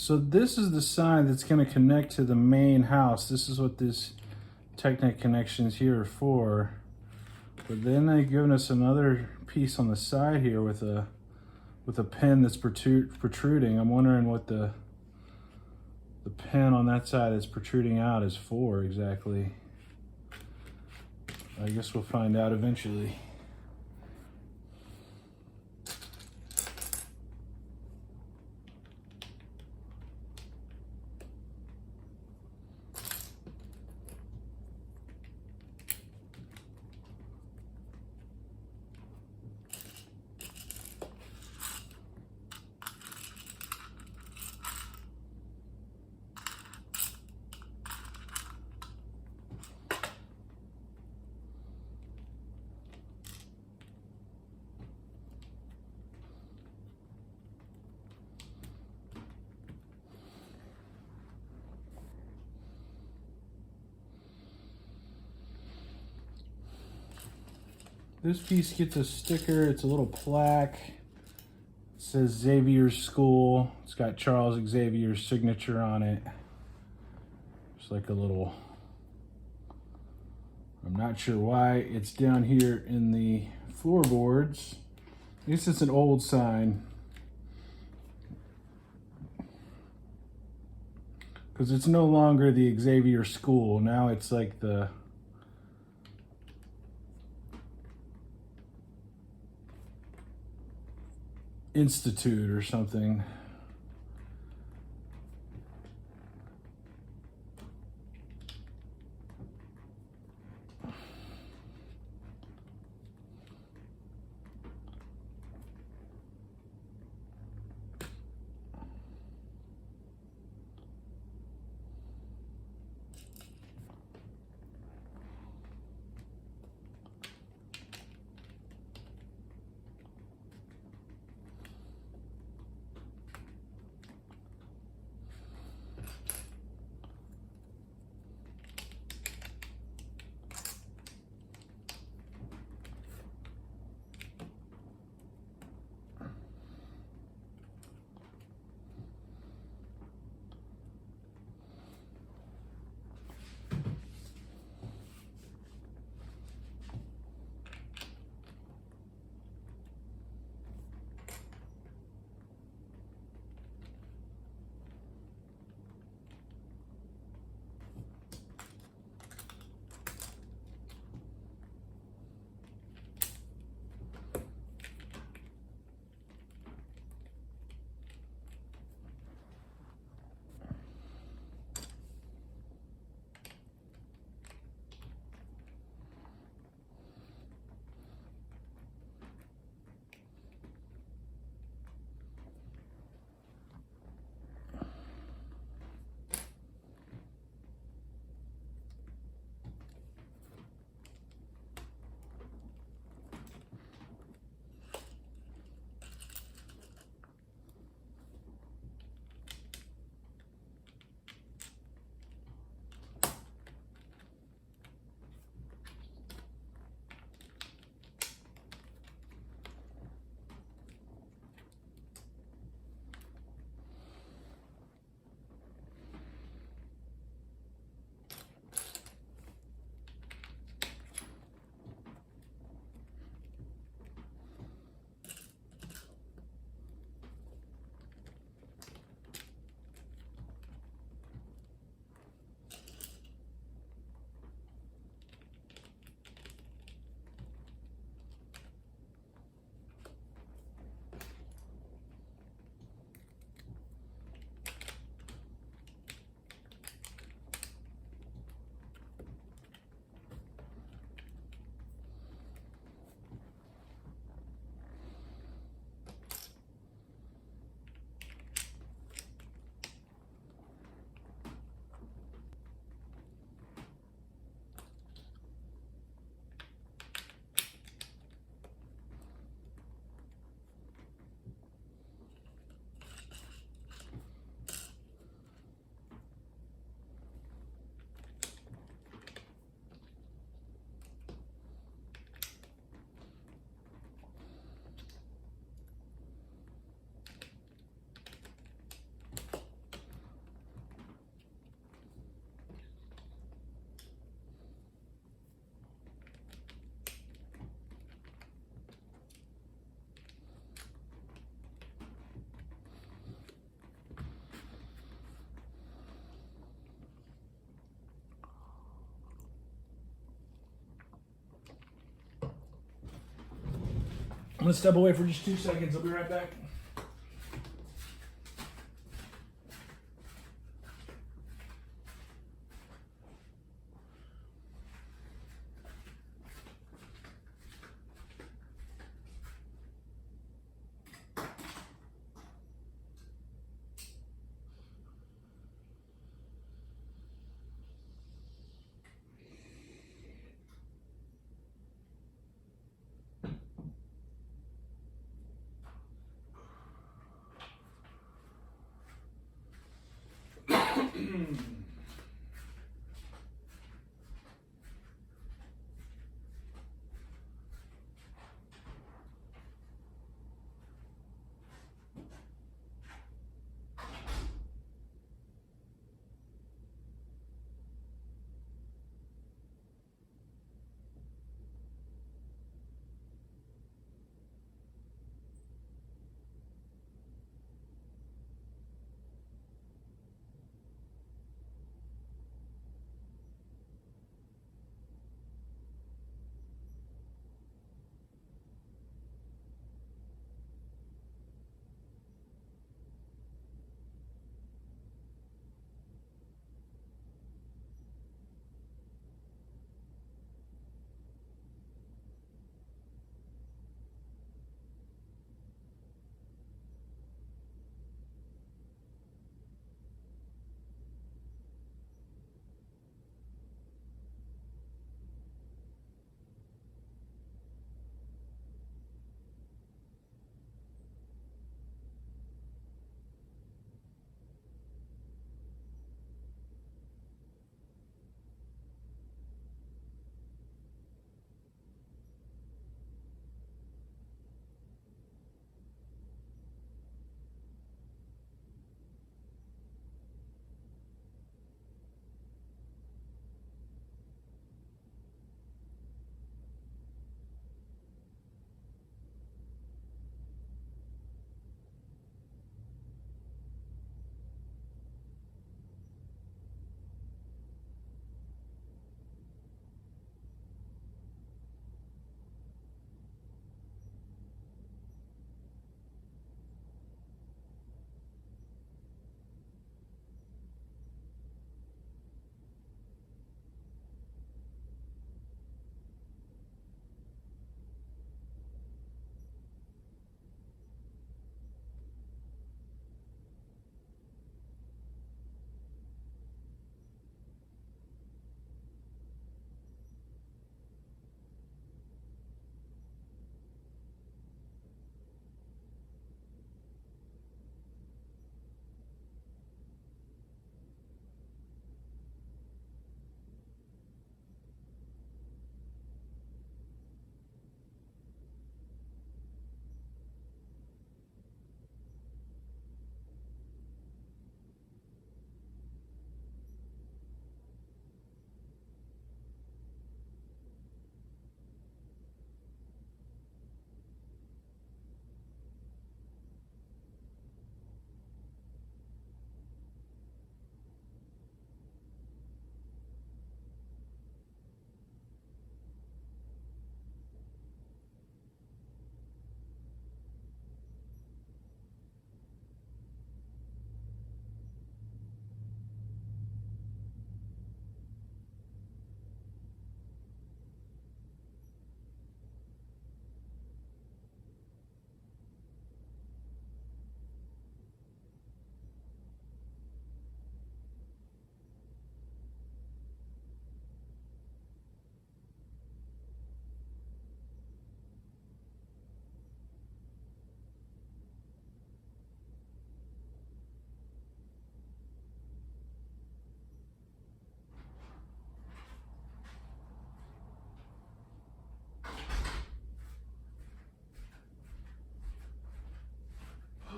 So this is the side that's going to connect to the main house. This is what this Technic connections here are for. But then they've given us another piece on the side here with a pin that's protruding. I'm wondering what the pin on that side that's protruding out is for exactly. I guess we'll find out eventually. This piece gets a sticker. It's a little plaque. It says Xavier's School. It's got Charles Xavier's signature on it. It's like a little, I'm not sure why it's down here in the floorboards. I guess it's an old sign. Because it's no longer the Xavier School. Now it's like the Institute or something. gonna step away for just 2 seconds. I'll be right back.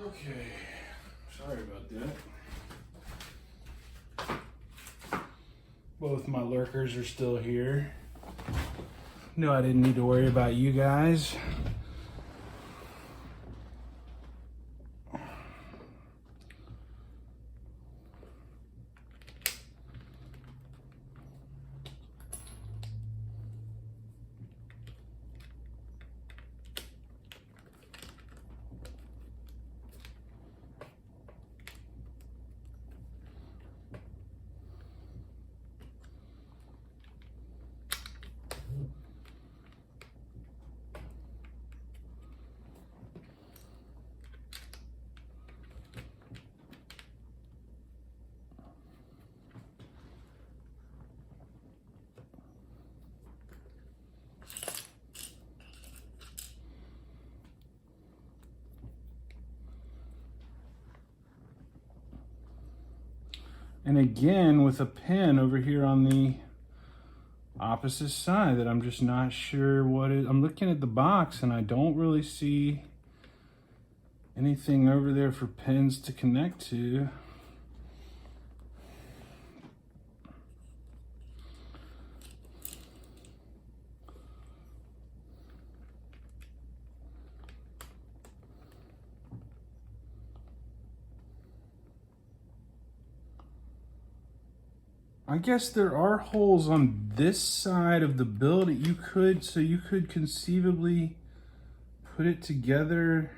Okay, sorry about that. Both my lurkers are still here. No, I didn't need to worry about you guys. And again, with a pin over here on the opposite side that I'm just not sure what it is. I'm looking at the box and I don't really see anything over there for pins to connect to. I guess there are holes on this side of the building. You could conceivably put it together.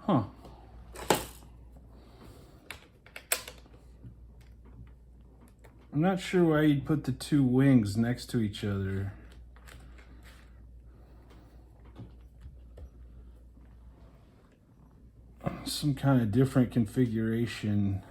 Huh. I'm not sure why you'd put the two wings next to each other. Some kind of different configuration.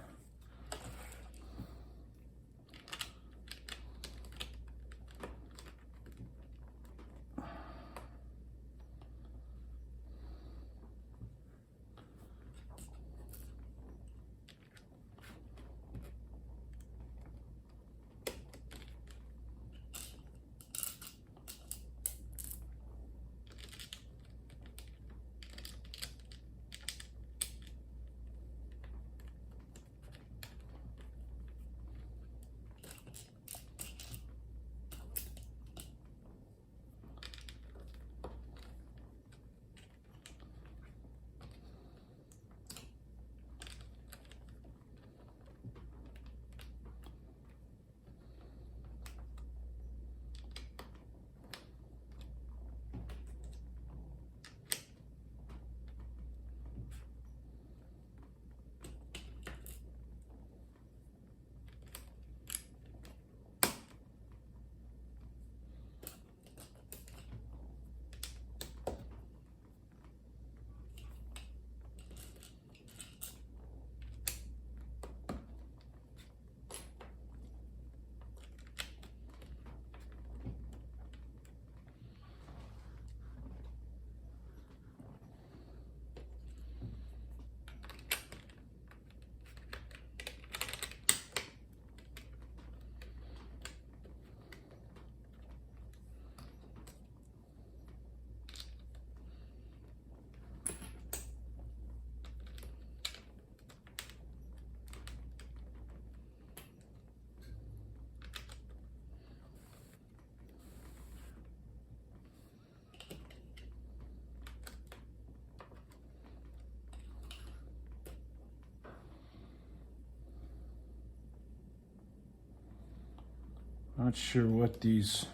Not sure what these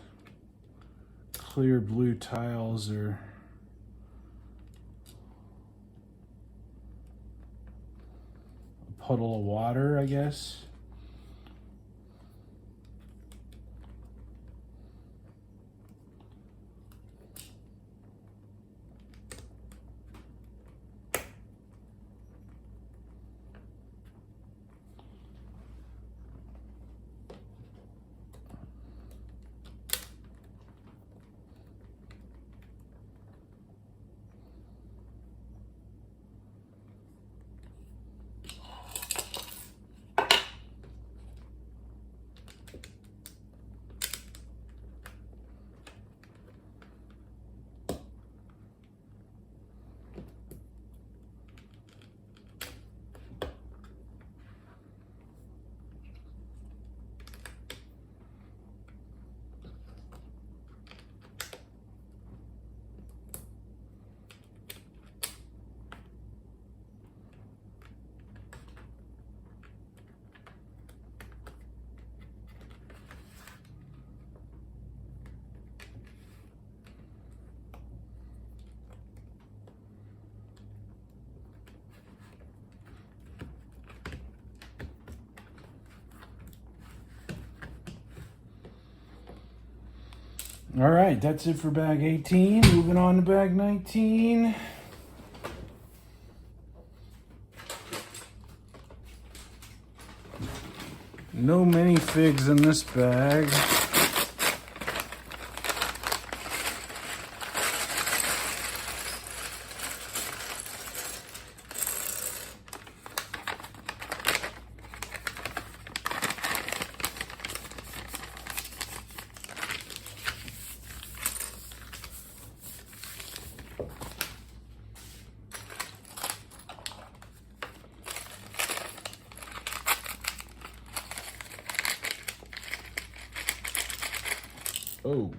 clear blue tiles are. A puddle of water, I guess. All right, that's it for bag 18. Moving on to bag 19. No minifigs in this bag. Oh.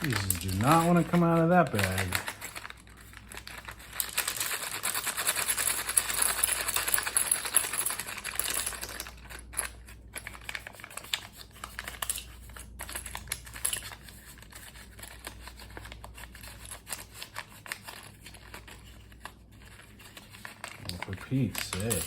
These do not want to come out of that bag. For Pete's sake.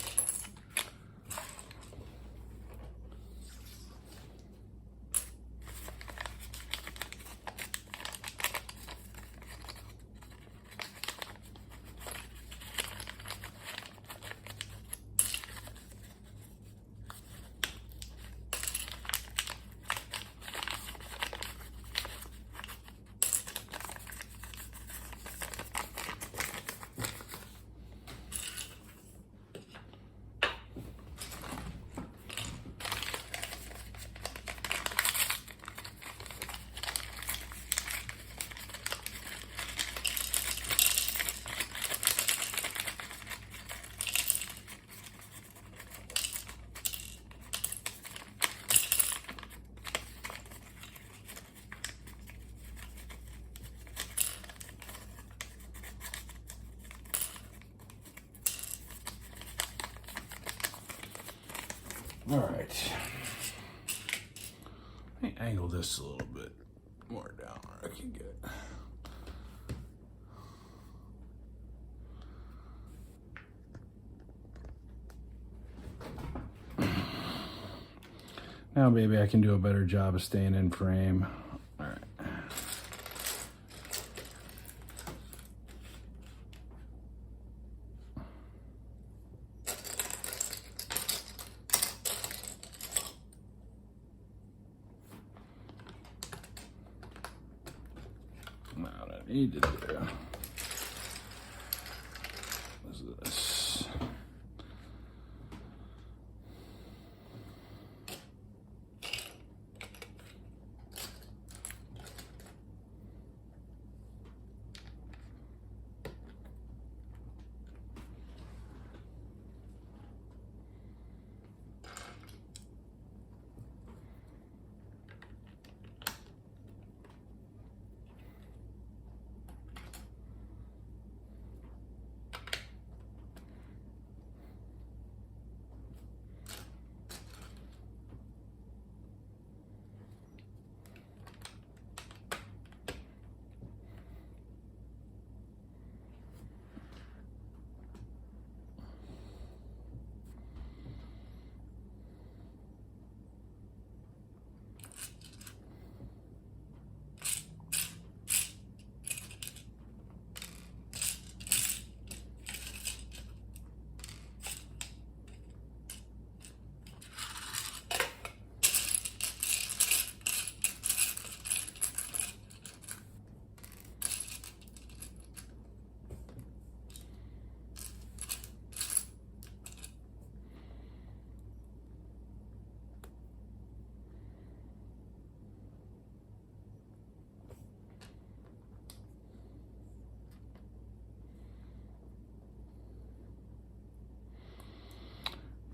All right. Let me angle this a little bit more down where I can get. Now maybe I can do a better job of staying in frame. All right. Now what I need to do is this.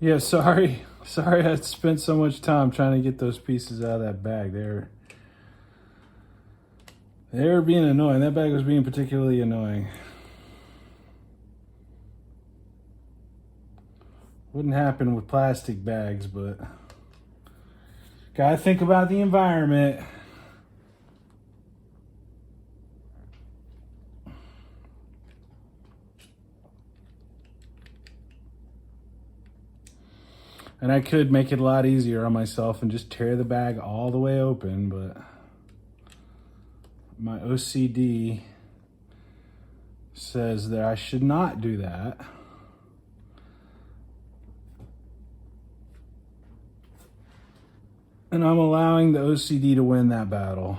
Yeah, sorry I spent so much time trying to get those pieces out of that bag. They were being annoying. That bag was being particularly annoying. Wouldn't happen with plastic bags, but gotta think about the environment. And I could make it a lot easier on myself and just tear the bag all the way open, but my OCD says that I should not do that. And I'm allowing the OCD to win that battle.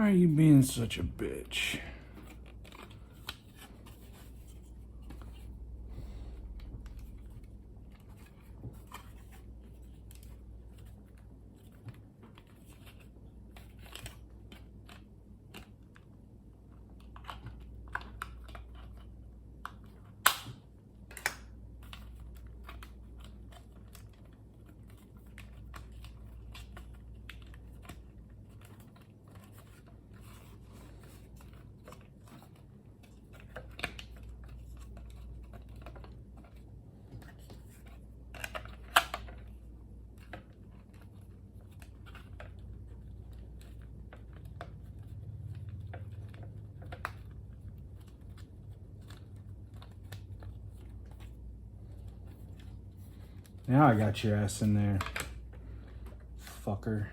are you being such a bitch? Now I got your ass in there, fucker.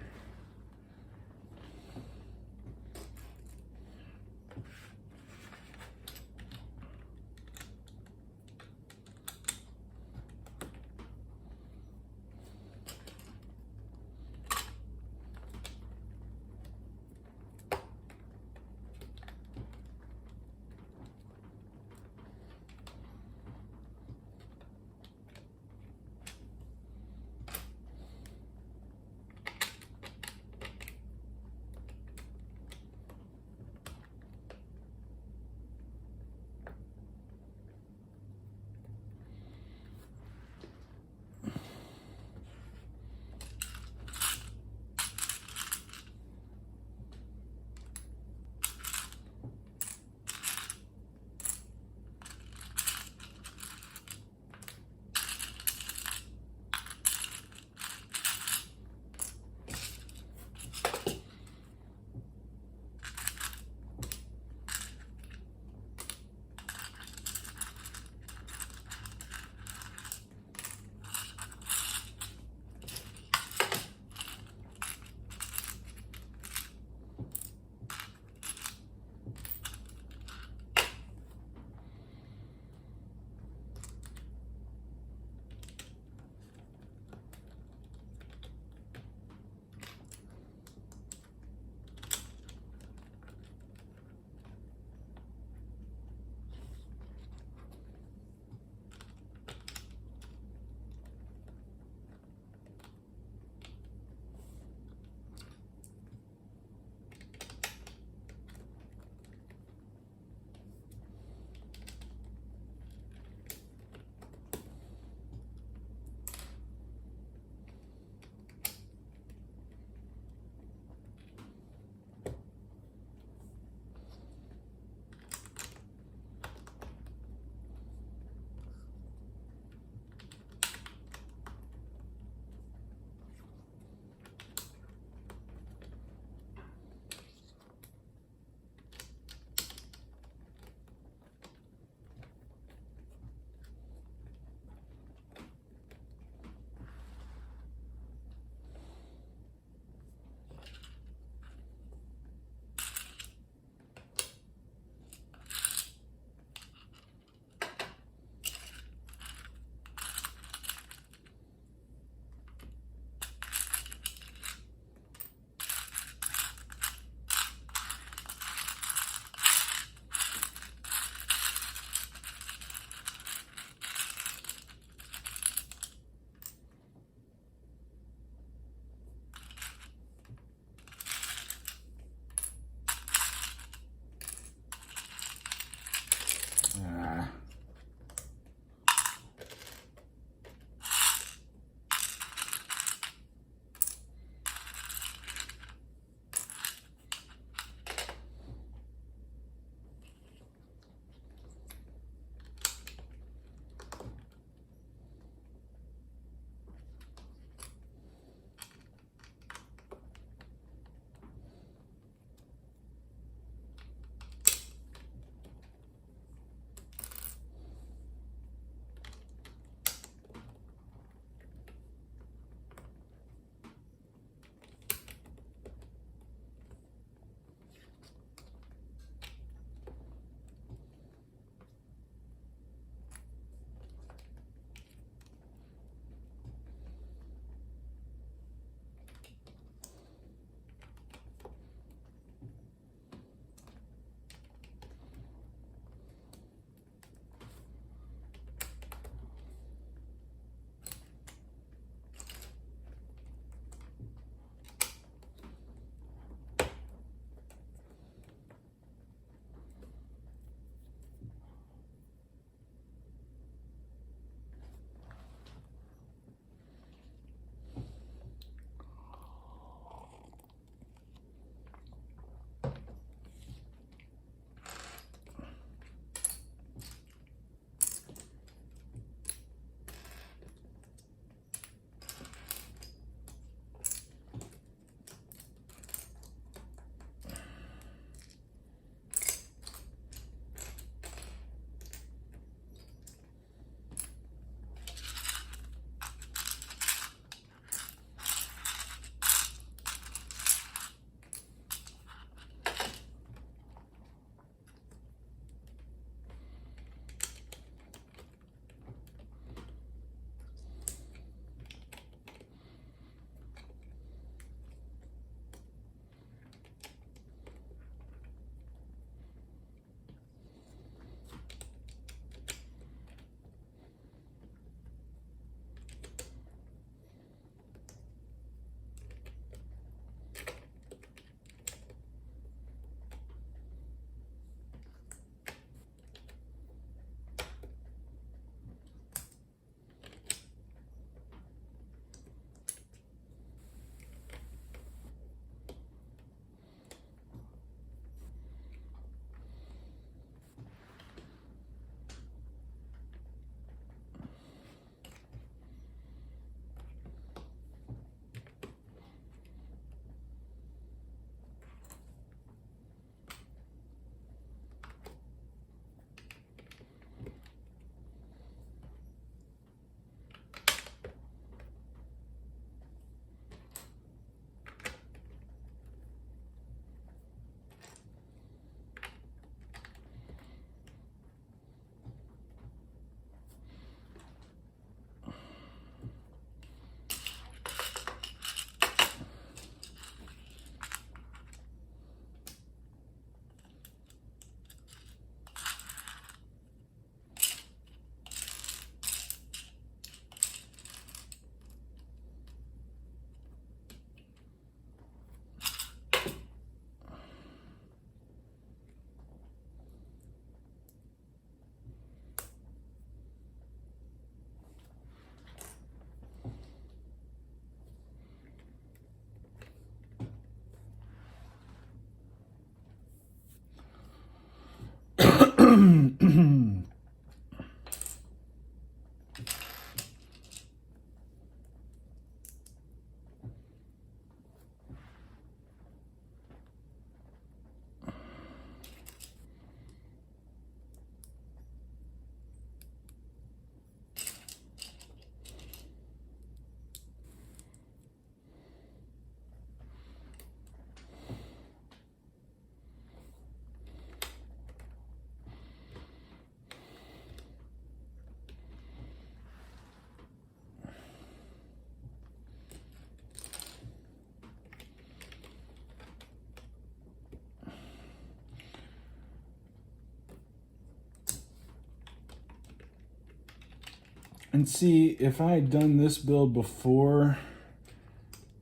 and see if I had done this build before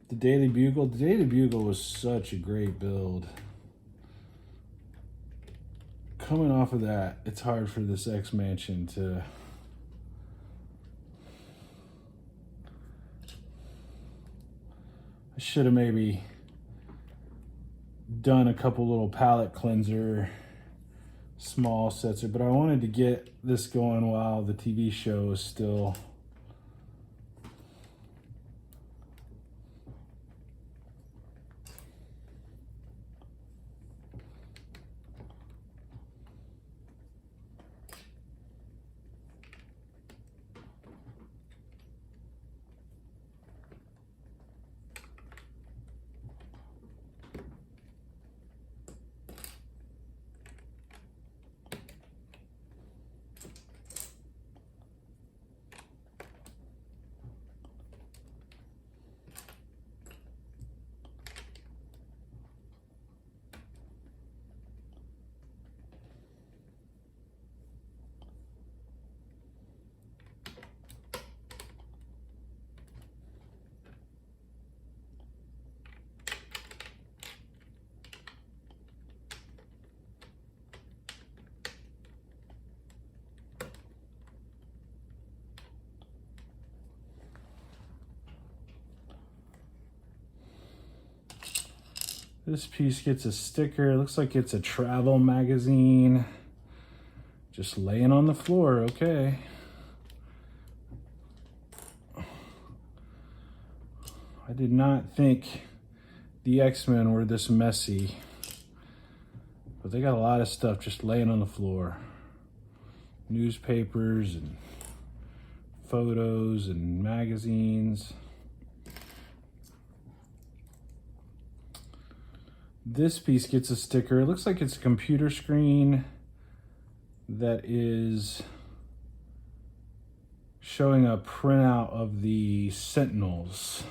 the Daily Bugle. The Daily Bugle was such a great build. Coming off of that, it's hard for this X-Mansion to... I should have maybe done a couple little palette cleanser, small sets, but I wanted to get this going while the TV show is still... This piece gets a sticker. It looks like it's a travel magazine. Just laying on the floor, okay. I did not think the X-Men were this messy, but they got a lot of stuff just laying on the floor. Newspapers and photos and magazines. This piece gets a sticker. It looks like it's a computer screen that is showing a printout of the Sentinels.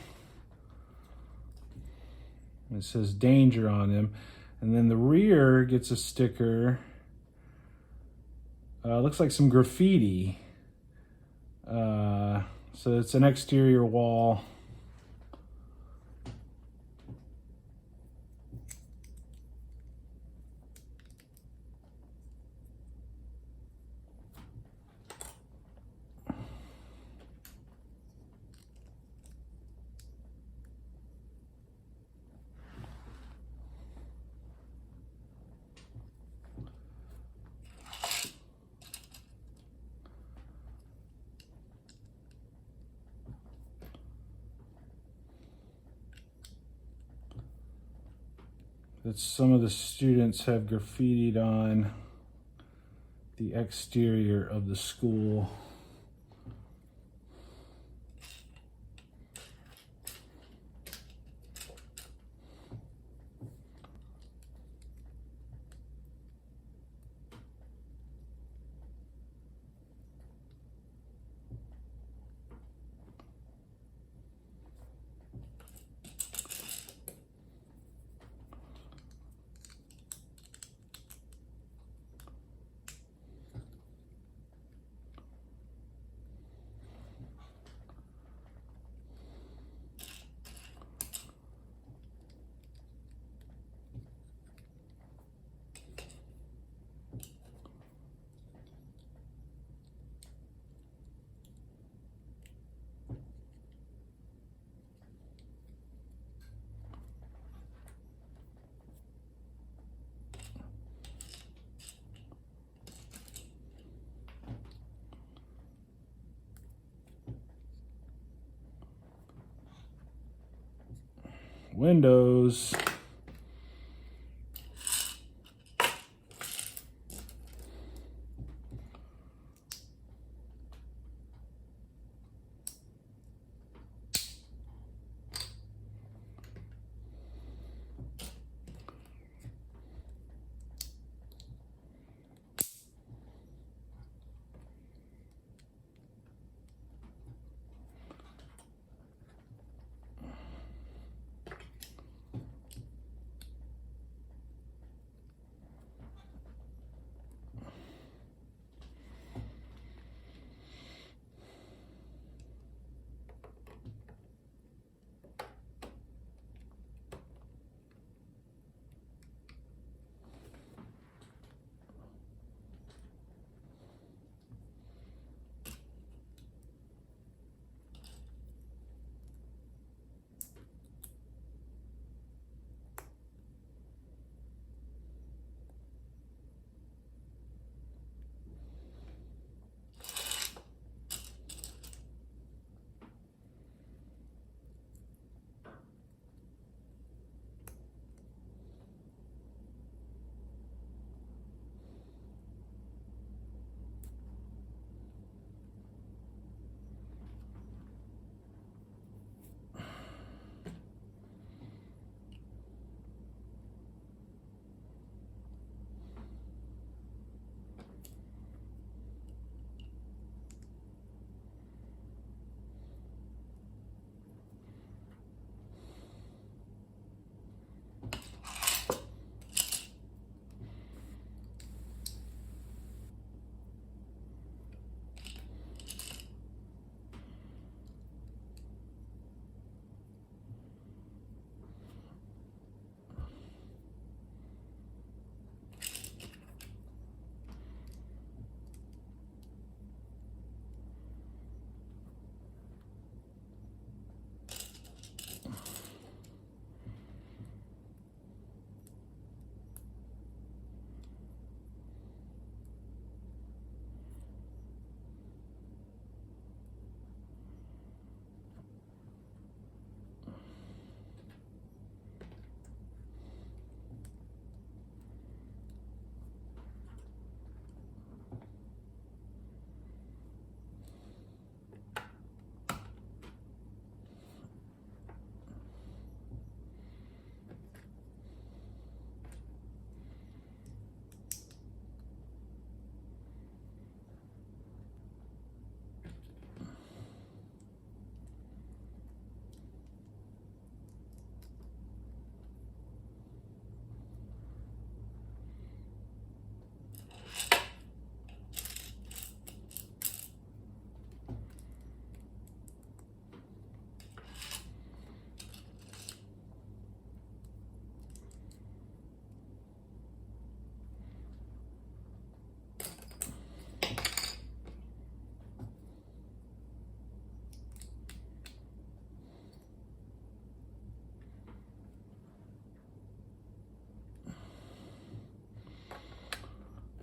It says danger on them. And then the rear gets a sticker. Looks like some graffiti. So it's an exterior wall. That some of the students have graffitied on the exterior of the school. Windows.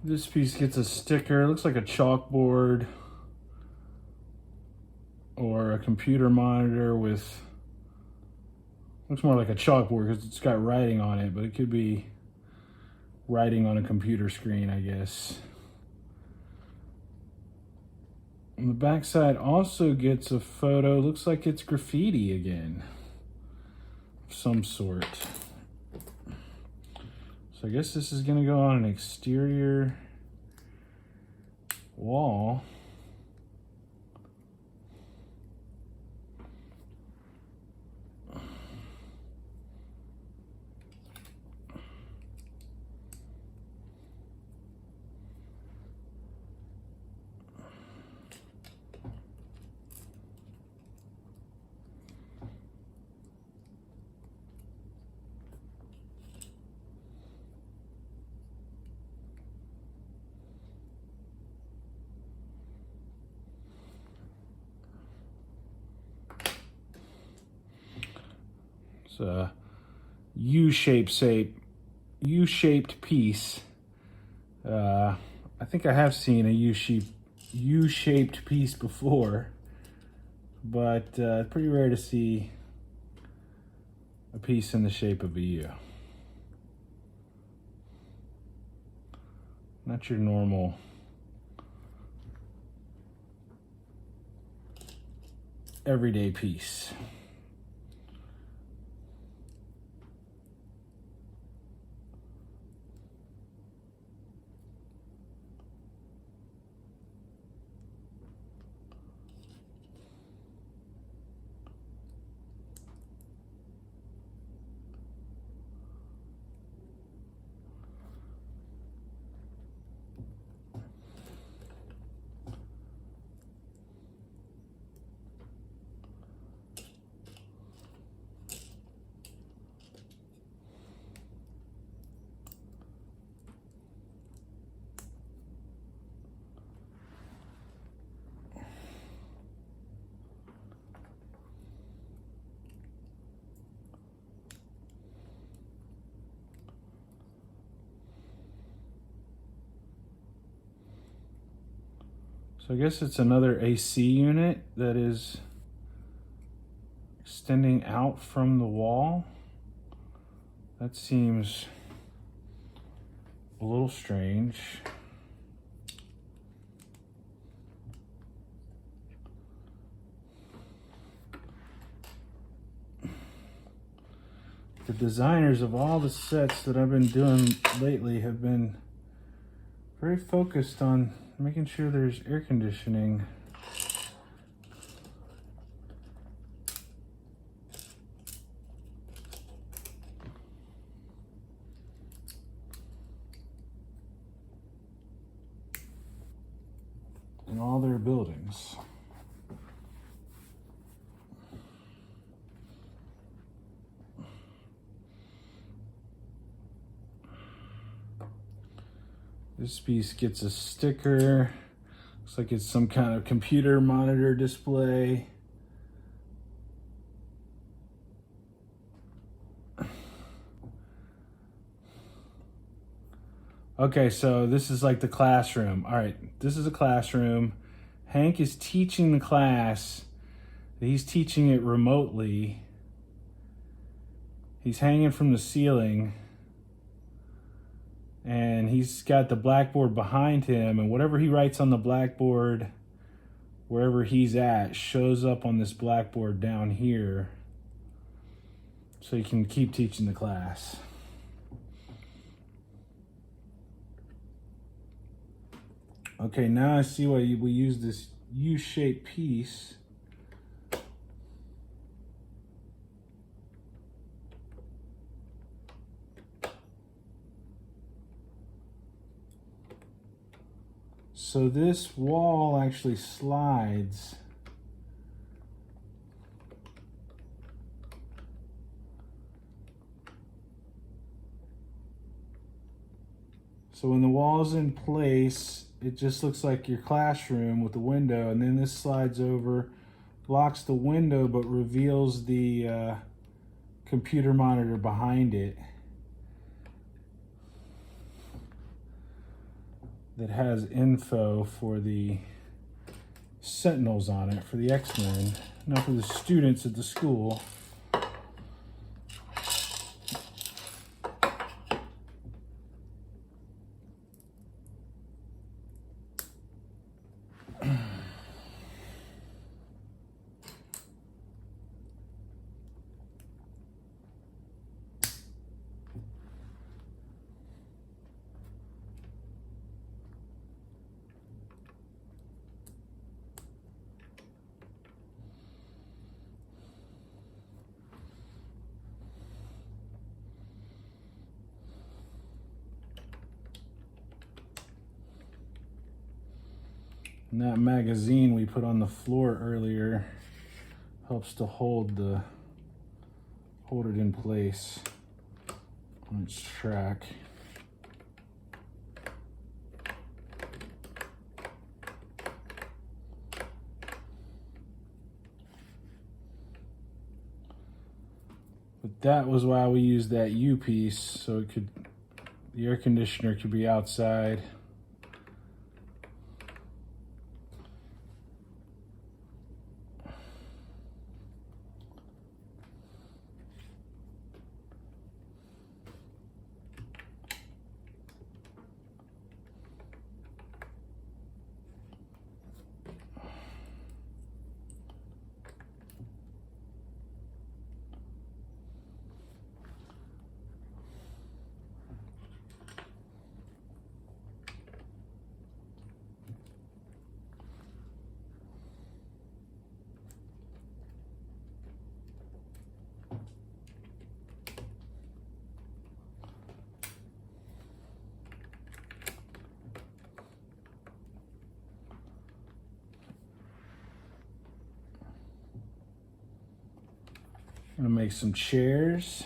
This piece gets a sticker. It looks like a chalkboard or a computer monitor with, looks more like a chalkboard because it's got writing on it, but it could be writing on a computer screen, I guess. And the backside also gets a photo. Looks like it's graffiti again, of some sort. So I guess this is gonna go on an exterior wall. It's a U-shaped piece. I think I have seen a U-shaped piece before, but pretty rare to see a piece in the shape of a U. Not your normal everyday piece. So I guess it's another AC unit that is extending out from the wall. That seems a little strange. The designers of all the sets that I've been doing lately have been very focused on making sure there's air conditioning. In all their buildings. This piece gets a sticker. Looks like it's some kind of computer monitor display. Okay, so this is like the classroom. All right, this is a classroom. Hank is teaching the class. He's teaching it remotely. He's hanging from the ceiling. And he's got the blackboard behind him, and whatever he writes on the blackboard, wherever he's at, shows up on this blackboard down here, so he can keep teaching the class. Okay, now I see why we use this U-shaped piece. So this wall actually slides. So when the wall's in place, it just looks like your classroom with the window, and then this slides over, blocks the window, but reveals the computer monitor behind it. that has info for the Sentinels on it, for the X-Men, not for the students at the school. And that magazine we put on the floor earlier helps to hold it in place on its track. But that was why we used that U piece, so the air conditioner could be outside. I'm gonna make some chairs.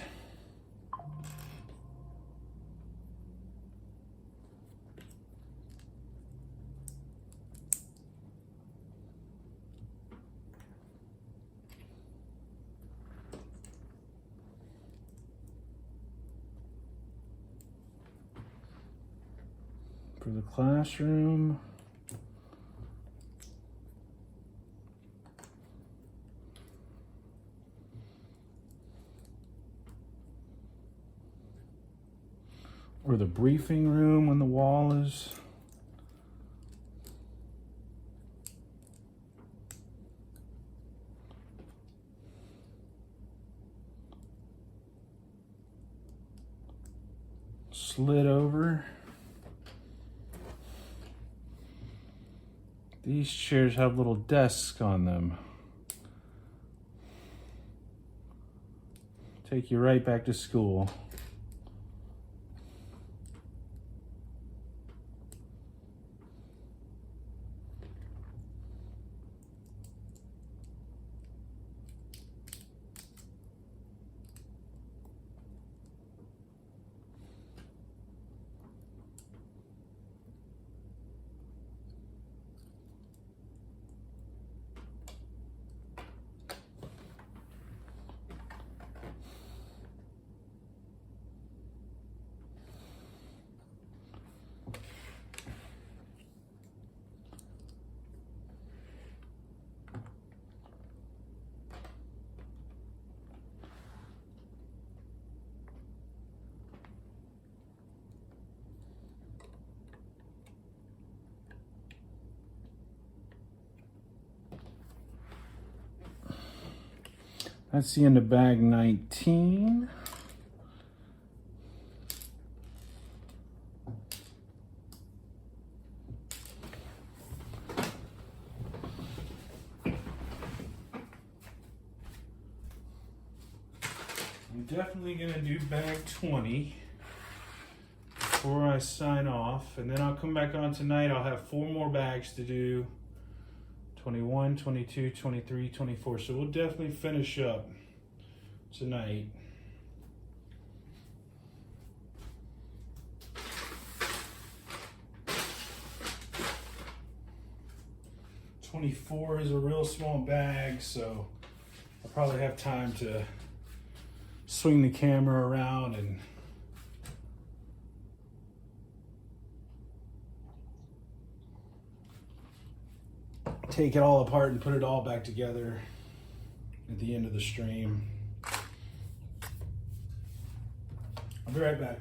For the classroom. Or the briefing room when the wall is slid over. These chairs have little desks on them. Take you right back to school. That's the end of bag 19. I'm definitely gonna do bag 20 before I sign off, and then I'll come back on tonight. I'll have 4 more bags to do. 21, 22, 23, 24. So we'll definitely finish up tonight. $24 is a real small bag, so I'll probably have time to swing the camera around and take it all apart and put it all back together at the end of the stream. I'll be right back.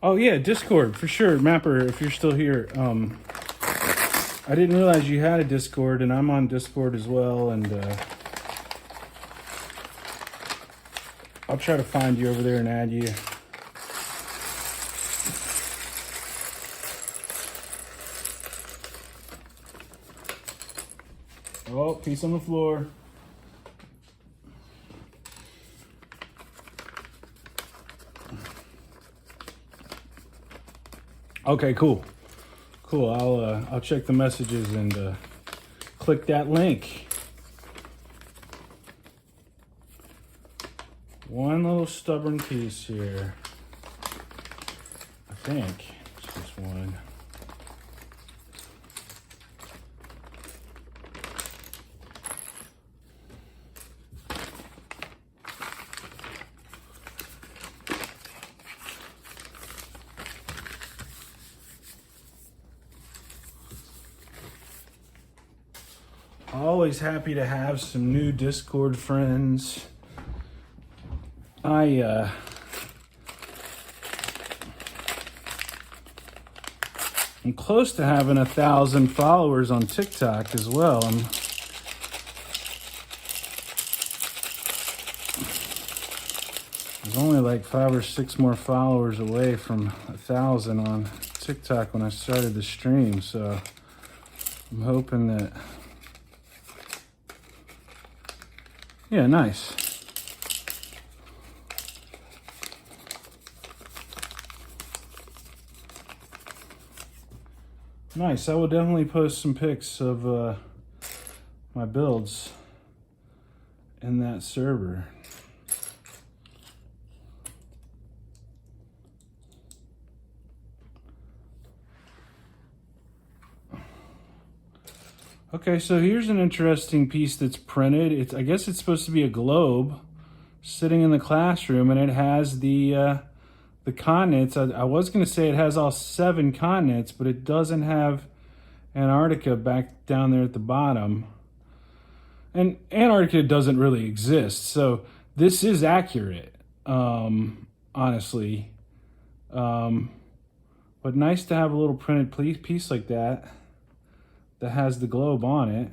Oh yeah, Discord for sure. Mapper, if you're still here, I didn't realize you had a Discord, and I'm on Discord as well, and I'll try to find you over there and add you. Oh, piece on the floor. Okay, cool. Cool. I'll check the messages and click that link. One little stubborn piece here. I think it's just one. Always happy to have some new Discord friends. I'm close to having 1,000 followers on TikTok as well. I was only like 5 or 6 more followers away from 1,000 on TikTok when I started the stream, so I'm hoping that. Yeah, nice. Nice. I will definitely post some pics of my builds in that server. Okay, so here's an interesting piece that's printed. I guess it's supposed to be a globe sitting in the classroom, and it has the continents. I was going to say it has all 7 continents, but it doesn't have Antarctica back down there at the bottom. And Antarctica doesn't really exist, so this is accurate, honestly. But nice to have a little printed piece like that has the globe on it.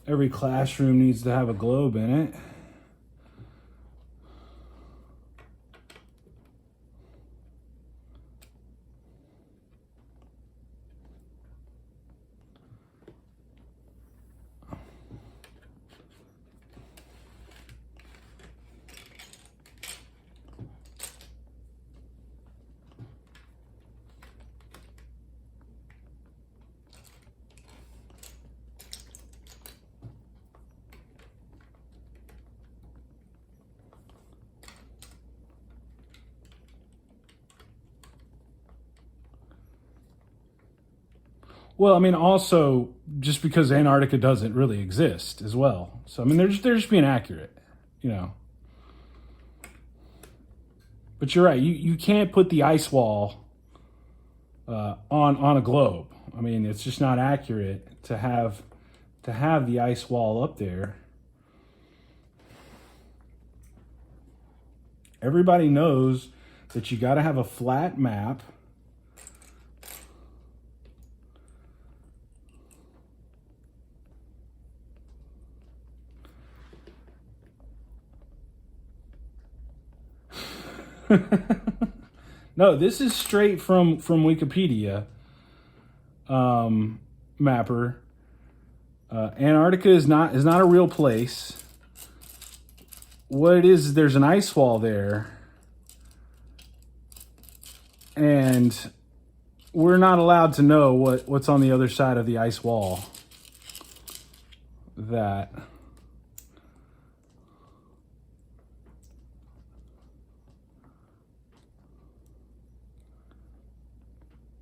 Every classroom needs to have a globe in it. Well, I mean, also, just because Antarctica doesn't really exist as well. So, I mean, they're just being accurate, you know. But you're right. You can't put the ice wall on a globe. I mean, it's just not accurate to have the ice wall up there. Everybody knows that you got to have a flat map. No, this is straight from Wikipedia. Mapper. Antarctica is not a real place. What it is, there's an ice wall there, and we're not allowed to know what's on the other side of the ice wall. That.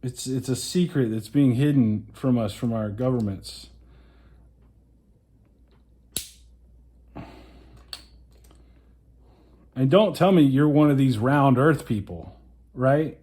It's a secret that's being hidden from us, from our governments. And don't tell me you're one of these round earth people, right?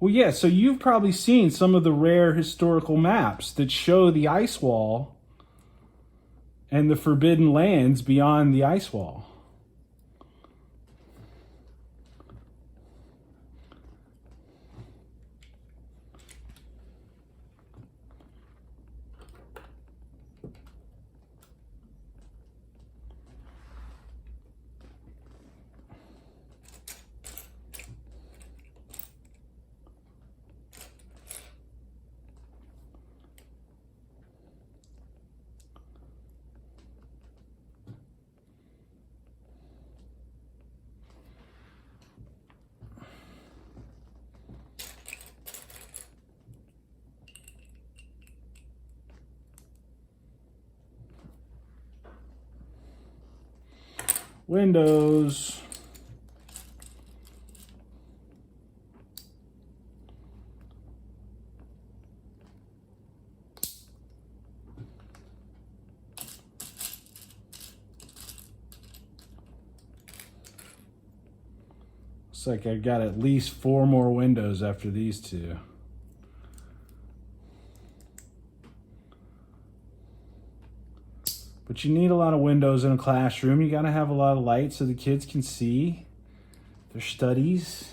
Well, yeah, so you've probably seen some of the rare historical maps that show the ice wall and the forbidden lands beyond the ice wall. Windows. Looks like I've got at least 4 more windows after these 2. But you need a lot of windows in a classroom. You got to have a lot of light so the kids can see their studies.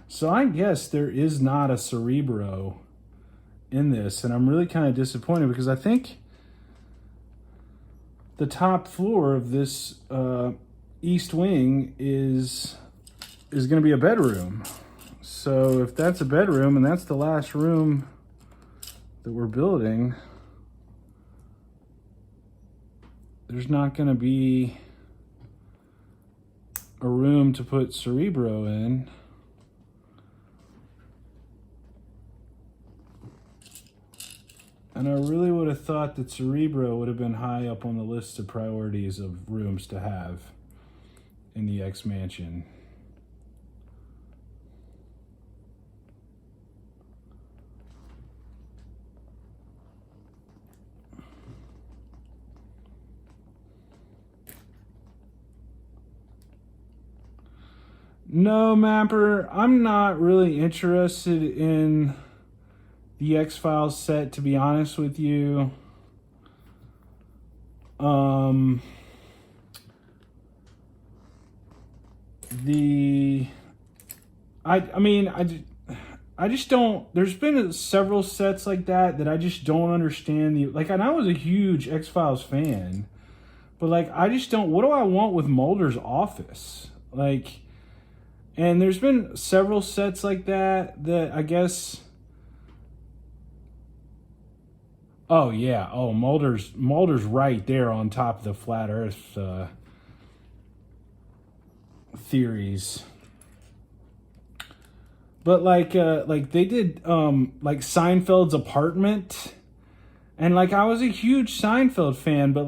So I guess there is not a Cerebro in this, and I'm really kind of disappointed because I think the top floor of this east wing is going to be a bedroom. So if that's a bedroom and that's the last room that we're building, there's not going to be a room to put Cerebro in. And I really would have thought that Cerebro would have been high up on the list of priorities of rooms to have in the X Mansion. No, Mapper, I'm not really interested in the X-Files set, to be honest with you. I just don't, there's been several sets like that I just don't understand and I was a huge X-Files fan, but I just don't, what do I want with Mulder's office? And there's been several sets like that I guess. Oh yeah. Oh, Mulder's right there on top of the flat Earth theories. But they did Seinfeld's apartment, and I was a huge Seinfeld fan, but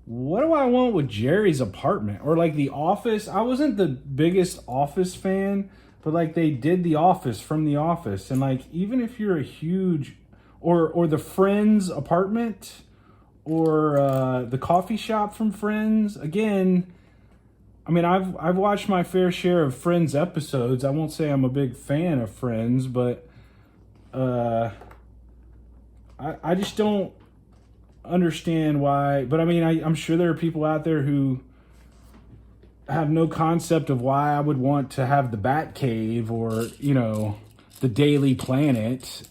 what do I want with Jerry's apartment or The Office? I wasn't the biggest Office fan, but they did The Office from The Office, and even if you're a huge or the Friends apartment, or the coffee shop from Friends. Again, I mean, I've watched my fair share of Friends episodes. I won't say I'm a big fan of Friends, but I just don't understand why. But I mean, I'm sure there are people out there who have no concept of why I would want to have the Bat Cave or the Daily Planet.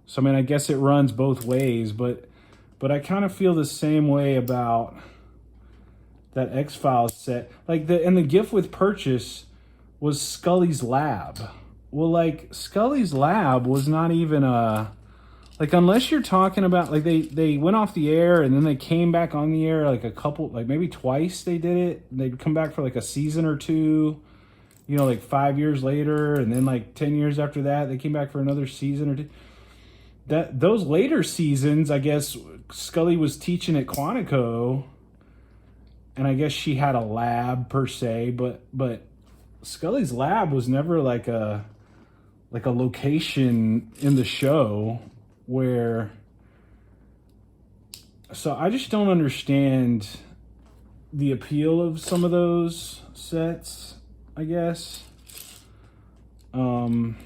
So, I mean, I guess it runs both ways, but I kind of feel the same way about that X-Files set. The gift with purchase was Scully's lab. Well, Scully's lab was not even like, unless you're talking about, like, they went off the air and then they came back on the air, like, a couple, like, maybe twice they did it. They'd come back for, like, a season or two, you know, like 5 years later, and then, like, 10 years after that, they came back for another season or two. Those later seasons, I guess, Scully was teaching at Quantico, and I guess she had a lab, per se, but Scully's lab was never, like a location in the show where, so I just don't understand the appeal of some of those sets, I guess. I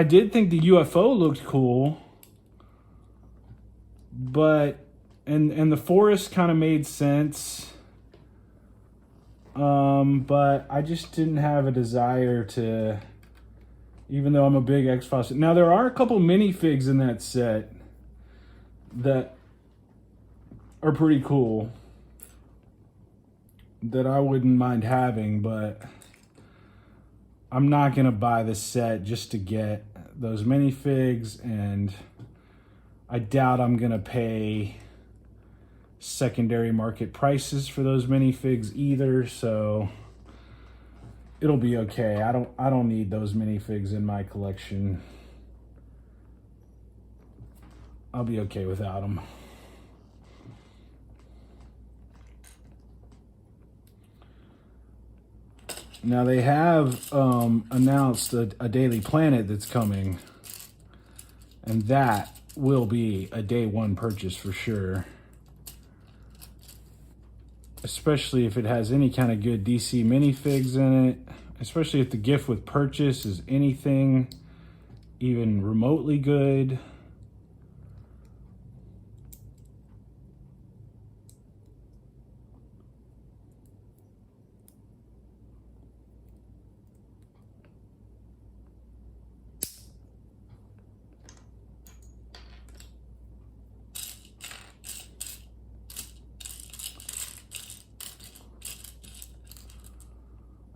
did think the UFO looked cool, but and the forest kind of made sense. But I just didn't have a desire to, even though I'm a big X-Files. Now, there are a couple minifigs in that set that are pretty cool that I wouldn't mind having, but I'm not going to buy the set just to get those minifigs, and I doubt I'm going to pay secondary market prices for those minifigs either, so it'll be okay. I don't need those minifigs in my collection. I'll be okay without them. Now, they have announced a Daily Planet that's coming, and that will be a day one purchase for sure. Especially if it has any kind of good DC minifigs in it. Especially if the gift with purchase is anything even remotely good.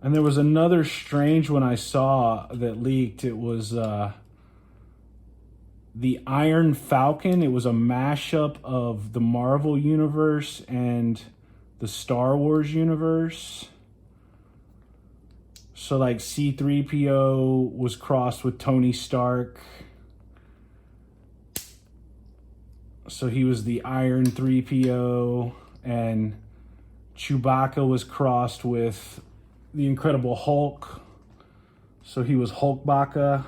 And there was another strange one I saw that leaked. It was the Iron Falcon. It was a mashup of the Marvel universe and the Star Wars universe. So, like, C-3PO was crossed with Tony Stark. So he was the Iron 3PO. And Chewbacca was crossed with the Incredible Hulk, so he was Hulkbaka.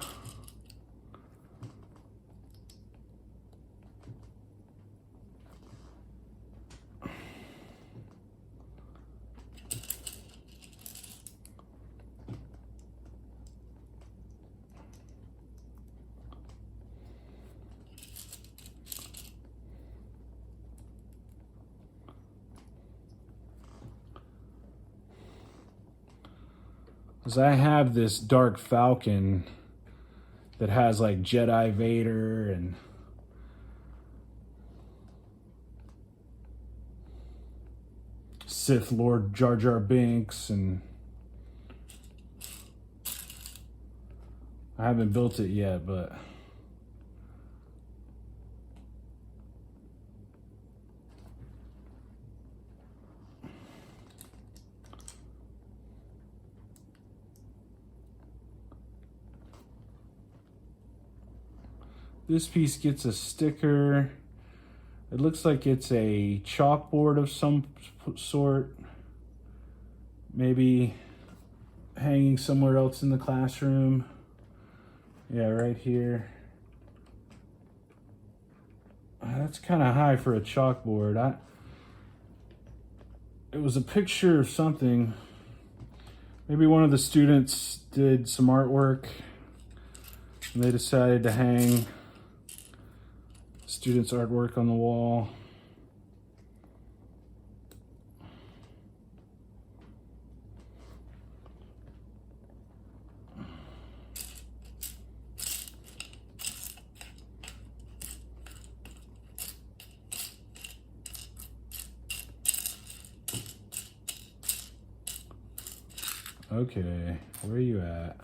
Because I have this Dark Falcon that has, like, Jedi Vader and Sith Lord Jar Jar Binks, and I haven't built it yet, but this piece gets a sticker. It looks like it's a chalkboard of some sort. Maybe hanging somewhere else in the classroom. Yeah, right here. That's kind of high for a chalkboard. It was a picture of something. Maybe one of the students did some artwork and they decided to hang students' artwork on the wall. Okay, where are you at?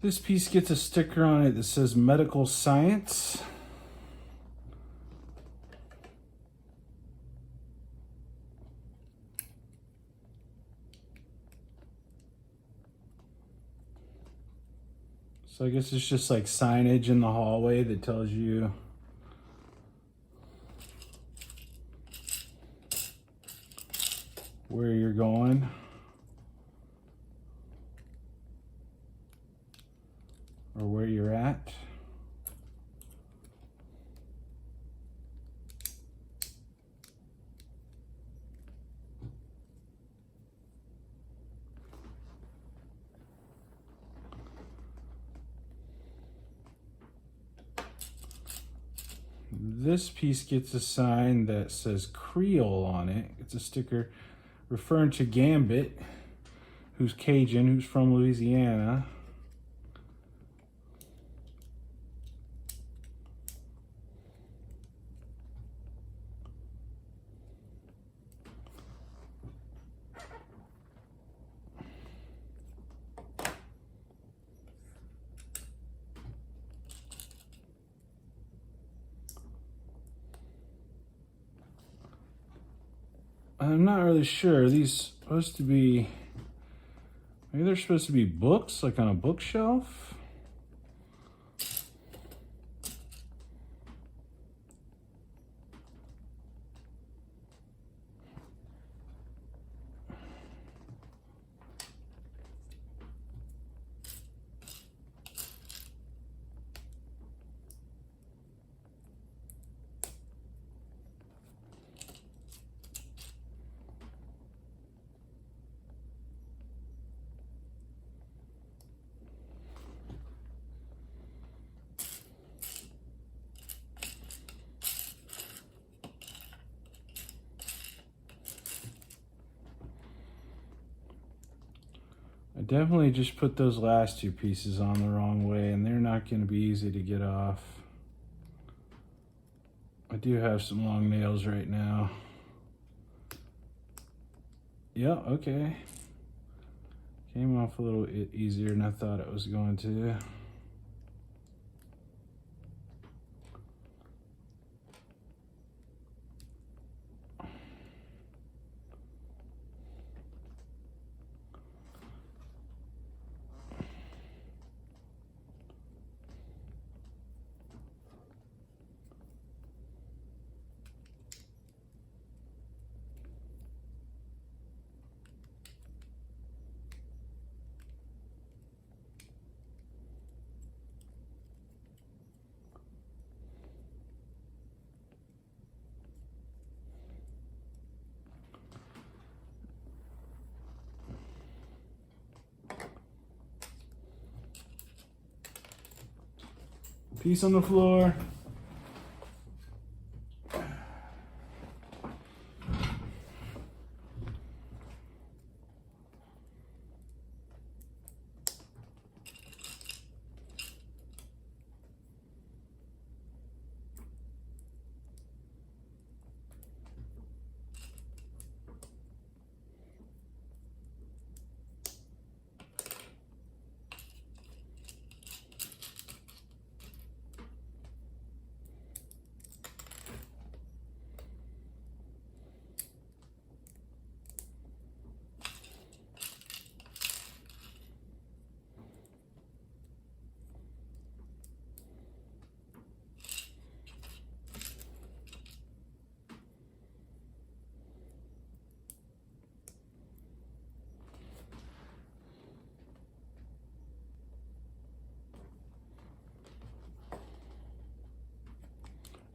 This piece gets a sticker on it that says medical science. So I guess it's just like signage in the hallway that tells you where you're going. Or where you're at. This piece gets a sign that says Creole on it. It's a sticker referring to Gambit, who's Cajun, who's from Louisiana. I'm not really sure. Are these supposed to be, maybe they're supposed to be books, like on a bookshelf? I definitely just put those last two pieces on the wrong way, and they're not going to be easy to get off. I do have some long nails right now. Yeah, okay. Came off a little easier than I thought it was going to. Piece on the floor.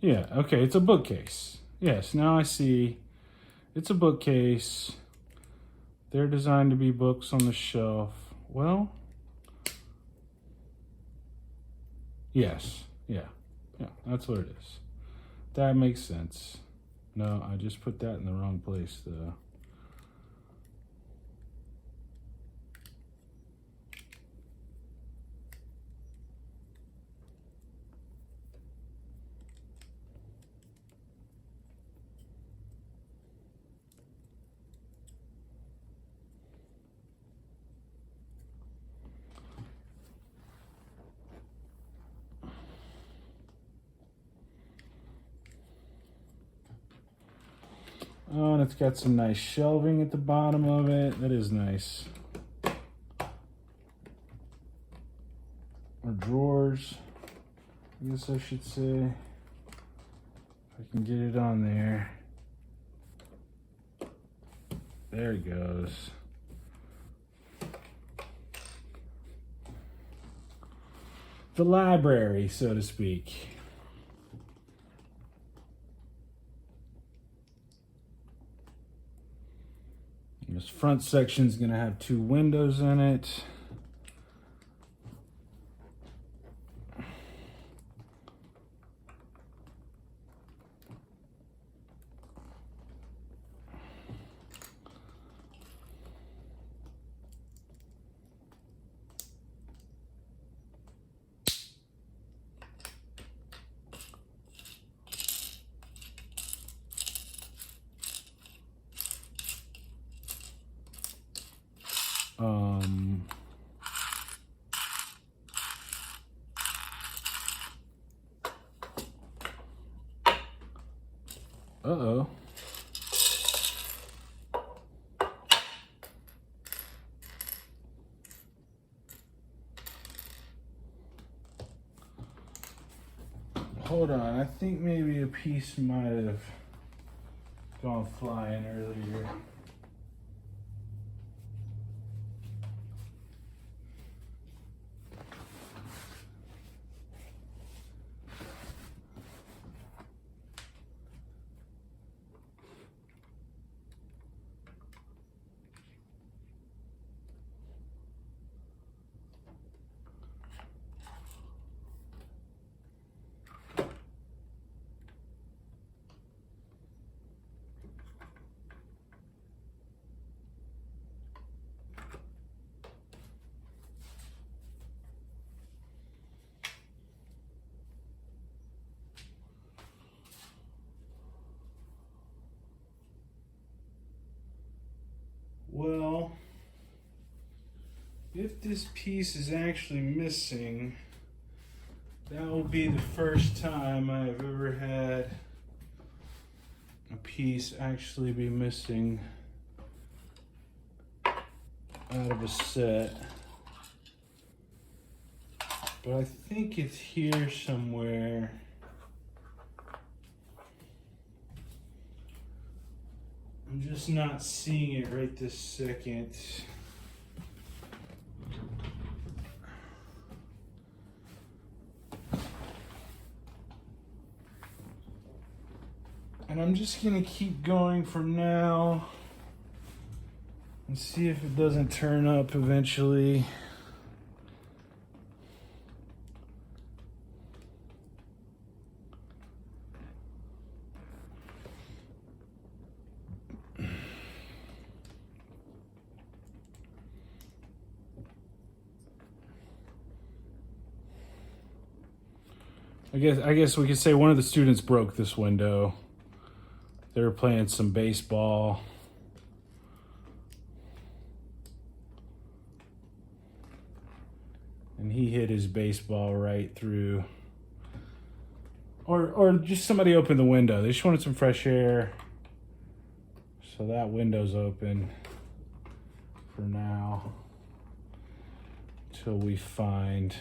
Yeah, okay, it's a bookcase. Yes, now I see. It's a bookcase. They're designed to be books on the shelf. Well, yes, yeah, that's what it is. That makes sense. No, I just put that in the wrong place, though. Oh, and it's got some nice shelving at the bottom of it. That is nice. Or drawers, I guess I should say. If I can get it on there. There it goes. The library, so to speak. This front section is going to have 2 windows in it. Uh-oh. Hold on, I think maybe a piece might have gone flying earlier. Well, if this piece is actually missing, that will be the first time I have ever had a piece actually be missing out of a set. But I think it's here somewhere. I'm just not seeing it right this second. And I'm just gonna keep going for now and see if it doesn't turn up eventually. I guess we could say one of the students broke this window. They were playing some baseball. And he hit his baseball right through. Or just somebody opened the window. They just wanted some fresh air. So that window's open for now. Till we find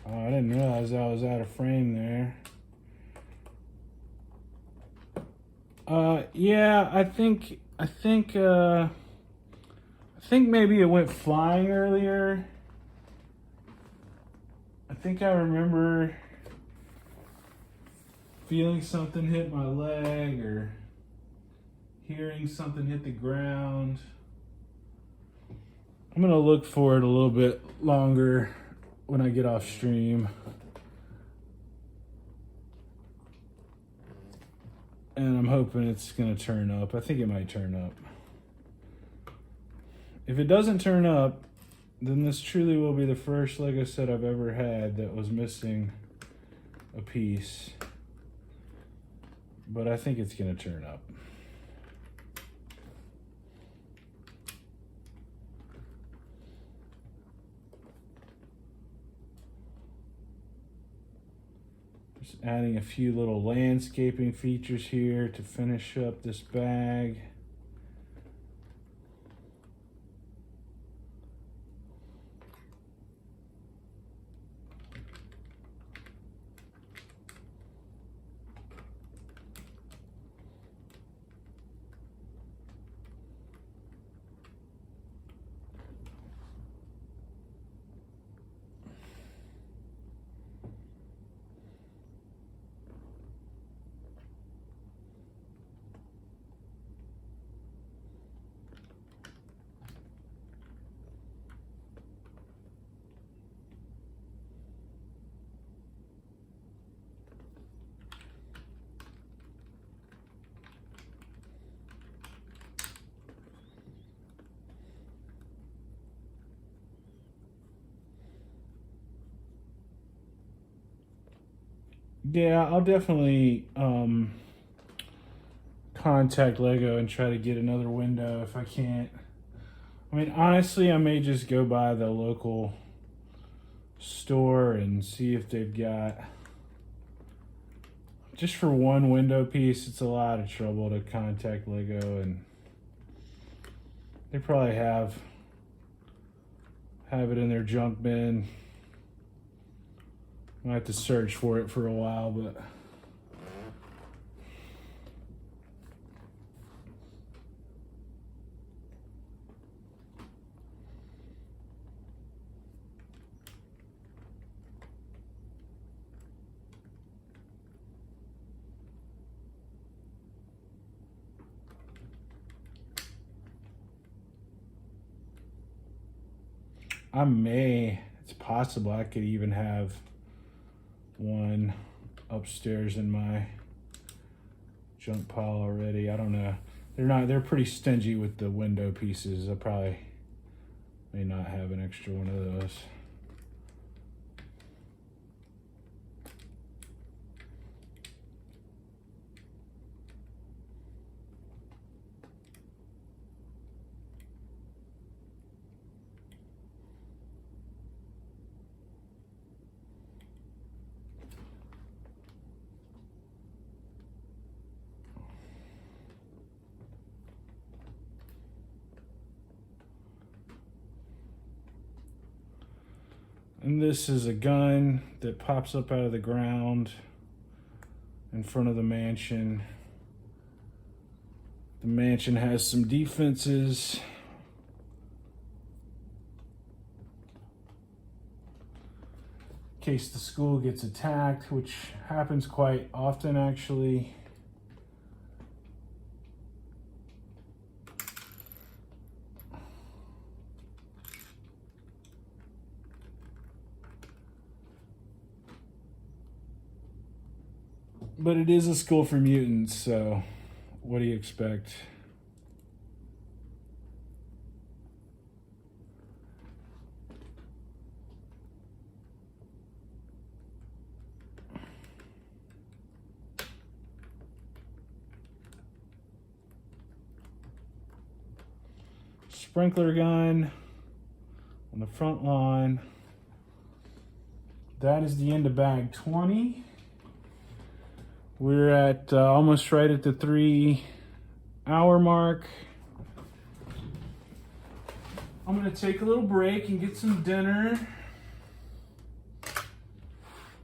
oh, I didn't realize I was out of frame there. Yeah, I think maybe it went flying earlier. I think I remember feeling something hit my leg or hearing something hit the ground. I'm gonna look for it a little bit longer when I get off stream. And I'm hoping it's gonna turn up. I think it might turn up. If it doesn't turn up, then this truly will be the first Lego set I've ever had that was missing a piece. But I think it's gonna turn up. Just adding a few little landscaping features here to finish up this bag. Yeah, I'll definitely contact Lego and try to get another window if I can't. I mean, honestly, I may just go by the local store and see if they've got, just for one window piece, it's a lot of trouble to contact Lego, and they probably have it in their junk bin. I have to search for it for a while, but it's possible I could even have one upstairs in my junk pile already. I don't know. They're pretty stingy with the window pieces. I probably may not have an extra one of those. And this is a gun that pops up out of the ground in front of the mansion. The mansion has some defenses. In case the school gets attacked, which happens quite often actually. But it is a school for mutants, so what do you expect? Sprinkler gun on the front line. That is the end of bag 20. We're at almost right at the 3-hour mark. I'm gonna take a little break and get some dinner.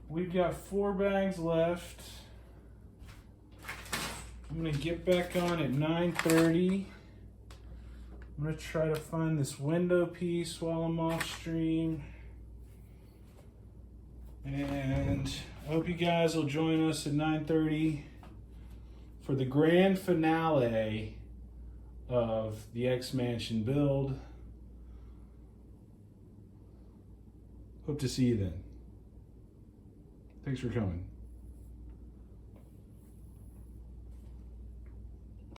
We've got 4 bags left. I'm gonna get back on at 9:30. I'm gonna try to find this window piece while I'm off stream. And I hope you guys will join us at 9:30 for the grand finale of the X-Mansion build. Hope to see you then. Thanks for coming.